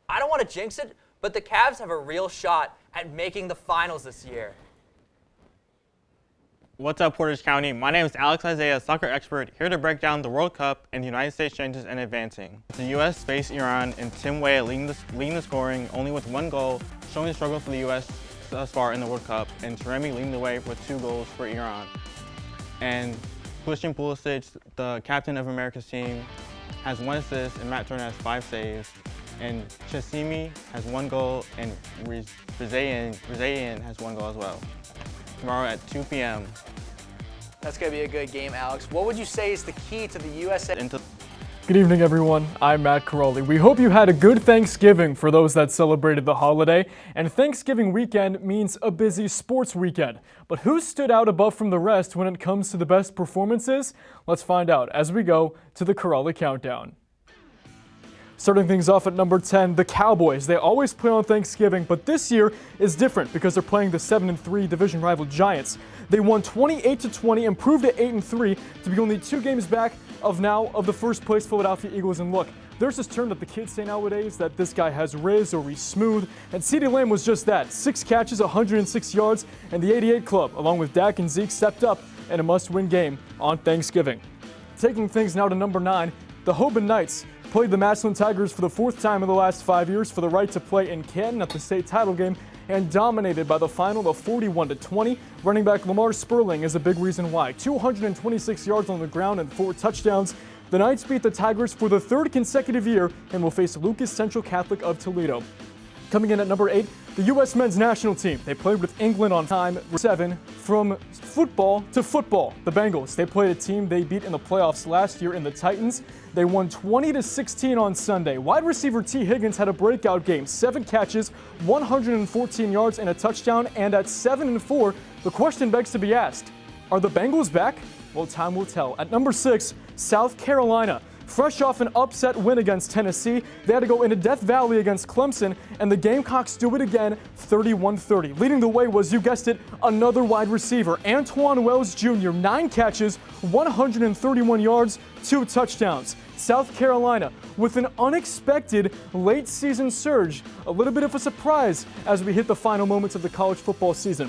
Q: I don't want to jinx it, but the Cavs have a real shot at making the finals this year.
R: What's up, Portage County? My name is Alex Isaiah, soccer expert, here to break down the World Cup and the United States chances and advancing. The U.S. faced Iran, and Tim Weah leading the scoring only with 1 goal, showing the struggle for the U.S. thus far in the World Cup, and Taremi leading the way with 2 goals for Iran. And Christian Pulisic, the captain of America's team, has 1 assist, and Matt Turner has 5 saves. And Chesimi has 1 goal, and Rizayan has 1 goal as well. Tomorrow at 2 p.m.
A: That's going to be a good game, Alex. What would you say is the key to the USA?
S: Good evening, everyone. I'm Matt Caroli. We hope you had a good Thanksgiving for those that celebrated the holiday. And Thanksgiving weekend means a busy sports weekend. But who stood out above from the rest when it comes to the best performances? Let's find out as we go to the Caroli Countdown. Starting things off at number 10, the Cowboys. They always play on Thanksgiving, but this year is different because they're playing the 7-3 division rival Giants. They won 28-20, improved to 8-3 to be only 2 games back of the first place Philadelphia Eagles. And look, there's this term that the kids say nowadays that this guy has riz or he's smooth, and CeeDee Lamb was just that. 6 catches, 106 yards, and the 88 Club, along with Dak and Zeke, stepped up in a must-win game on Thanksgiving. Taking things now to number 9, the Hoban Knights played the Massillon Tigers for the 4th time in the last 5 years for the right to play in Canton at the state title game, and dominated by the final of 41-20. Running back Lamar Sperling is a big reason why. 226 yards on the ground and 4 touchdowns. The Knights beat the Tigers for the 3rd consecutive year and will face Lucas Central Catholic of Toledo. Coming in at number 8, the U.S. men's national team. They played with England on time 7 from football to football. The Bengals, they played a team they beat in the playoffs last year in the Titans. They won 20-16 on Sunday. Wide receiver T. Higgins had a breakout game. 7 catches, 114 yards, and a touchdown. And at 7-4, the question begs to be asked, are the Bengals back? Well, time will tell. At number 6, South Carolina. Fresh off an upset win against Tennessee, they had to go into Death Valley against Clemson, and the Gamecocks do it again, 31-30. Leading the way was, you guessed it, another wide receiver, Antoine Wells Jr., 9 catches, 131 yards, 2 touchdowns. South Carolina with an unexpected late-season surge, a little bit of a surprise as we hit the final moments of the college football season.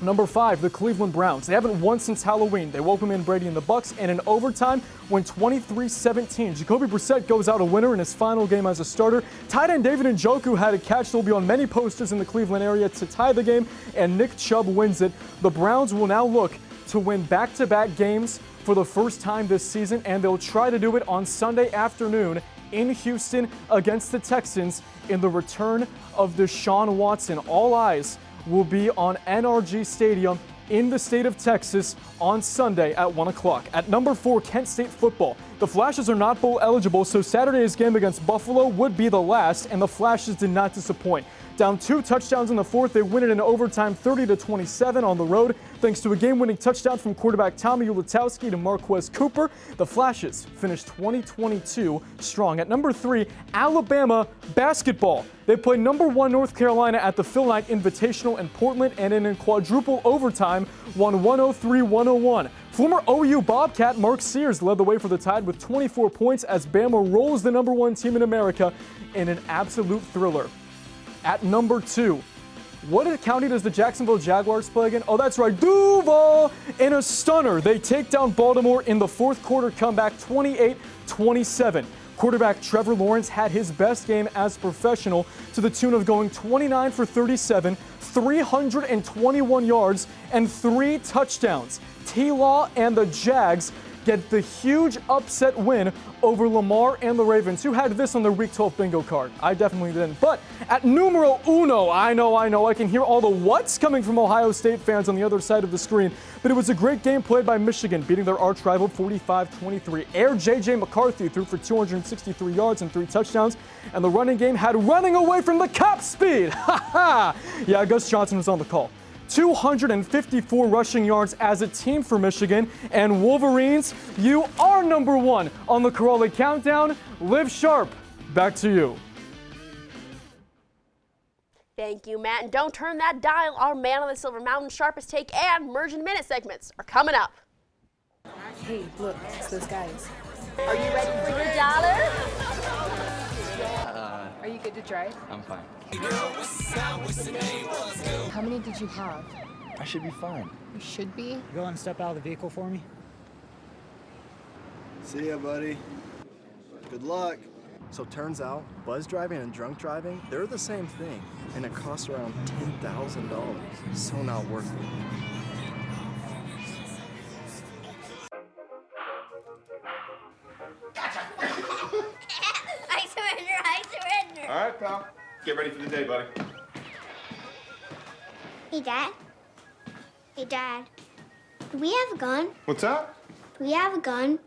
S: Number 5, the Cleveland Browns. They haven't won since Halloween. They welcome in Brady and the Bucks, and in overtime win 23-17. Jacoby Brissett goes out a winner in his final game as a starter. Tight end David Njoku had a catch that will be on many posters in the Cleveland area to tie the game, and Nick Chubb wins it. The Browns will now look to win back-to-back games for the first time this season, and they'll try to do it on Sunday afternoon in Houston against the Texans in the return of Deshaun Watson. All eyes will be on NRG Stadium in the state of Texas on Sunday at 1 o'clock. At number 4, Kent State football. The Flashes are not bowl eligible, so Saturday's game against Buffalo would be the last, and the Flashes did not disappoint. Down 2 touchdowns in the fourth, they win it in overtime 30-27 on the road, thanks to a game-winning touchdown from quarterback Tommy Ulatowski to Marquez Cooper. The Flashes finished 2022 strong. At number 3, Alabama basketball. They played number 1 North Carolina at the Phil Knight Invitational in Portland, and in quadruple overtime won 103-101. Former OU Bobcat Mark Sears led the way for the Tide with 24 points as Bama rolls the number 1 team in America in an absolute thriller. At number 2, what county does the Jacksonville Jaguars play again? Oh, that's right, Duval! In a stunner, they take down Baltimore in the fourth quarter comeback 28-27. Quarterback Trevor Lawrence had his best game as a professional to the tune of going 29 for 37, 321 yards, and 3 touchdowns. T-Law and the Jags get the huge upset win over Lamar and the Ravens, who had this on their Week 12 bingo card. I definitely didn't. But at numero uno, I know, I can hear all the what's coming from Ohio State fans on the other side of the screen. But it was a great game played by Michigan, beating their arch rival 45-23. Air J.J. McCarthy threw for 263 yards and 3 touchdowns, and the running game had running away from the cop speed. Ha ha! Yeah, Gus Johnson was on the call. 254 rushing yards as a team for Michigan. And Wolverines, you are number 1 on the Corrali Countdown. Live sharp. Back to you.
B: Thank you, Matt. And don't turn that dial. Our Man on the Silver Mountain Sharpest Take and Mergen Minute segments are coming up.
T: Hey, look, it's those guys.
B: Are you ready for your dollar?
T: Are you good to drive?
U: I'm fine.
T: How many did you have?
U: I should be fine.
T: You should be.
V: Go and step out of the vehicle for me.
W: See ya, buddy. Good luck. So turns out, buzz driving and drunk driving, they're the same thing, and it costs around $10,000. So not worth it.
O: I surrender.
X: All right, pal. Get ready for the day, buddy.
O: Hey, Dad. Hey, Dad. Do we have a gun?
X: What's that?
O: Do we have a gun?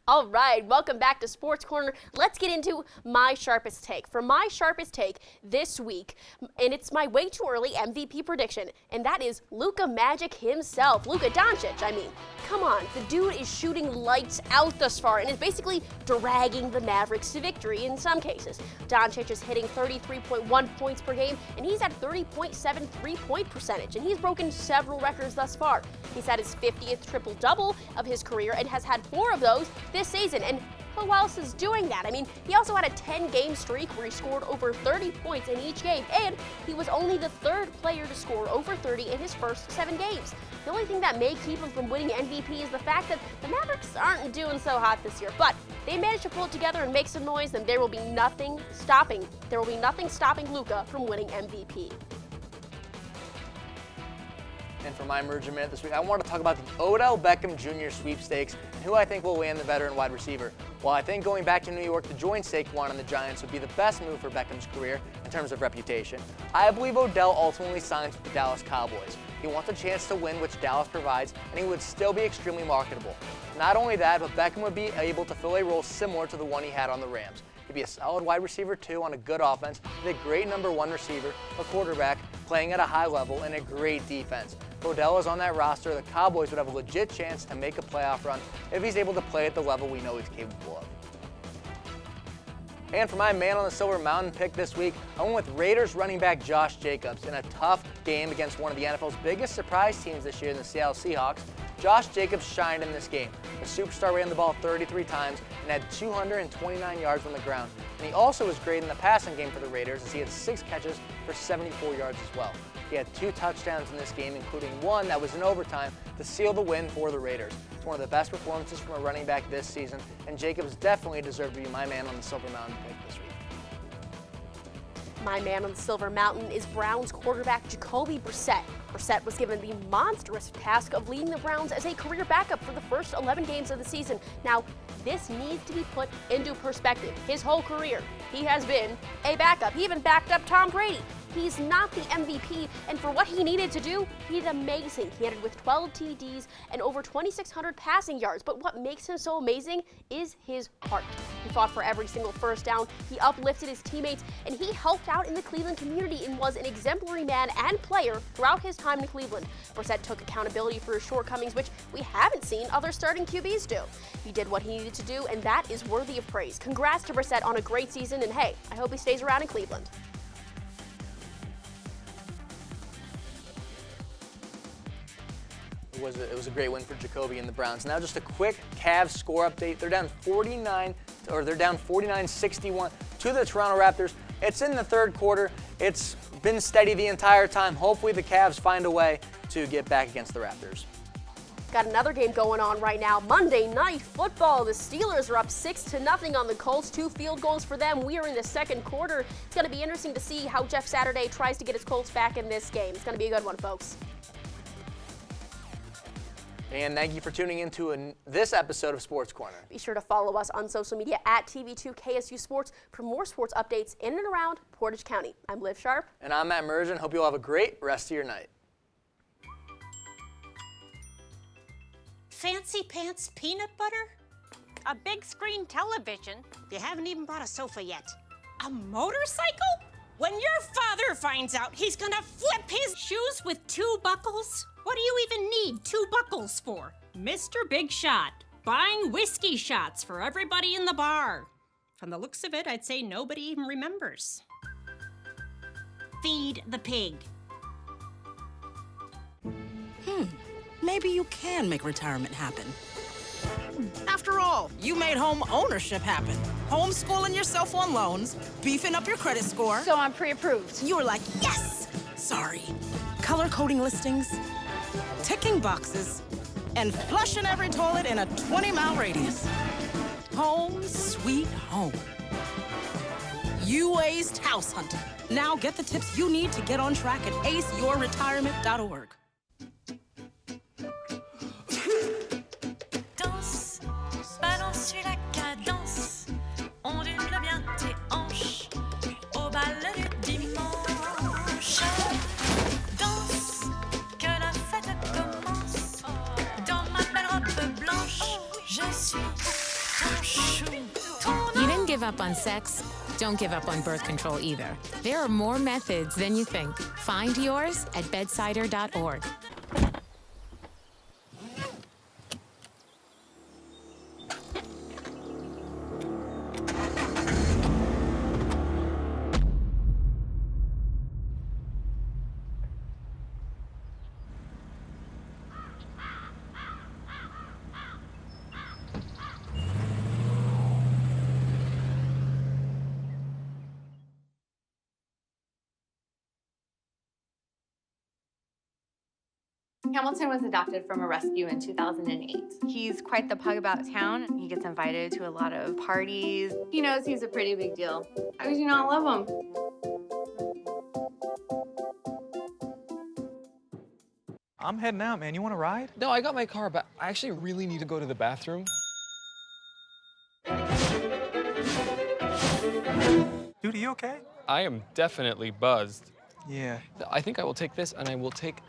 B: All right, welcome back to Sports Corner. Let's get into my sharpest take. For my sharpest take this week, and it's my way too early MVP prediction, and that is Luka Magic himself. Luka Doncic, I mean. Come on, the dude is shooting lights out thus far and is basically dragging the Mavericks to victory in some cases. Doncic is hitting 33.1 points per game, and he's at 30.7 three-point percentage, and he's broken several records thus far. He's had his 50th triple-double of his career and has had 4 of those this season, and who else is doing that? I mean, he also had a 10-game streak where he scored over 30 points in each game, and he was only the 3rd player to score over 30 in his first 7 games. The only thing that may keep him from winning MVP is the fact that the Mavericks aren't doing so hot this year, but they managed to pull it together and make some noise, and there will be nothing stopping Luka from winning MVP.
A: And for my Mergen Minute this week, I want to talk about the Odell Beckham Jr. sweepstakes and who I think will land the veteran wide receiver. While I think going back to New York to join Saquon and the Giants would be the best move for Beckham's career in terms of reputation, I believe Odell ultimately signs with the Dallas Cowboys. He wants a chance to win, which Dallas provides, and he would still be extremely marketable. Not only that, but Beckham would be able to fill a role similar to the one he had on the Rams. He'd be a solid wide receiver too on a good offense, with a great number 1 receiver, a quarterback, playing at a high level, and a great defense. If Odell is on that roster, the Cowboys would have a legit chance to make a playoff run if he's able to play at the level we know he's capable of. And for my Man on the Silver Mountain pick this week, I went with Raiders running back Josh Jacobs. In a tough game against one of the NFL's biggest surprise teams this year, the Seattle Seahawks, Josh Jacobs shined in this game. The superstar ran the ball 33 times and had 229 yards on the ground. And he also was great in the passing game for the Raiders, as he had 6 catches for 74 yards as well. He had 2 touchdowns in this game, including one that was in overtime to seal the win for the Raiders. It's one of the best performances from a running back this season, and Jacobs definitely deserved to be my Man on the Silver Mountain pick this week.
B: My Man on the Silver Mountain is Browns quarterback Jacoby Brissett. Brissett was given the monstrous task of leading the Browns as a career backup for the first 11 games of the season. Now, this needs to be put into perspective. His whole career, he has been a backup. He even backed up Tom Brady. He's not the MVP, and for what he needed to do, he's amazing. He ended with 12 TDs and over 2,600 passing yards, but what makes him so amazing is his heart. He fought for every single first down, he uplifted his teammates, and he helped out in the Cleveland community and was an exemplary man and player throughout his time in Cleveland. Brissett took accountability for his shortcomings, which we haven't seen other starting QBs do. He did what he needed to do, and that is worthy of praise. Congrats to Brissett on a great season, and hey, I hope he stays around in Cleveland.
A: It was a great win for Jacoby and the Browns. Now just a quick Cavs score update. They're down 49-61 to the Toronto Raptors. It's in the third quarter. It's been steady the entire time. Hopefully the Cavs find a way to get back against the Raptors.
B: Got another game going on right now. Monday Night Football. The Steelers are up 6-0 on the Colts. 2 field goals for them. We are in the second quarter. It's going to be interesting to see how Jeff Saturday tries to get his Colts back in this game. It's going to be a good one, folks.
A: And thank you for tuning into this episode of Sports Corner.
B: Be sure to follow us on social media at TV2KSU Sports for more sports updates in and around Portage County. I'm Liv Sharp.
A: And I'm Matt Mergen. Hope you all have a great rest of your night.
C: Fancy pants peanut butter? A big screen television? You haven't even bought a sofa yet. A motorcycle? When your father finds out, he's gonna flip his shoes with 2 buckles? What do you even need 2 buckles for? Mr. Big Shot, buying whiskey shots for everybody in the bar. From the looks of it, I'd say nobody even remembers. Feed the pig.
E: Maybe you can make retirement happen. After all, you made home ownership happen. Homeschooling yourself on loans, beefing up your credit score.
C: So I'm pre-approved.
E: You were like, yes! Sorry. Color-coding listings, ticking boxes, and flushing every toilet in a 20-mile radius. Home sweet home. You aced house hunting. Now get the tips you need to get on track at aceyourretirement.org.
G: Danse, balance suis la cadence, ondule bien tes hanches, au bal du dimanche. Danse, que la fête commence, dans ma belle robe blanche, je suis ton chou.
H: You didn't give up on sex? Don't give up on birth control either. There are more methods than you think. Find yours at bedsider.org.
M: Hamilton was adopted from a rescue in 2008. He's quite the pug about town. He gets invited to a lot of parties. He knows he's a pretty big deal. How could you not love him?
F: I'm heading out, man. You want to ride? No, I got my car, but I actually really need to go to the bathroom. Dude, are you okay? I am definitely buzzed. Yeah. I think I will take this, and I will take that.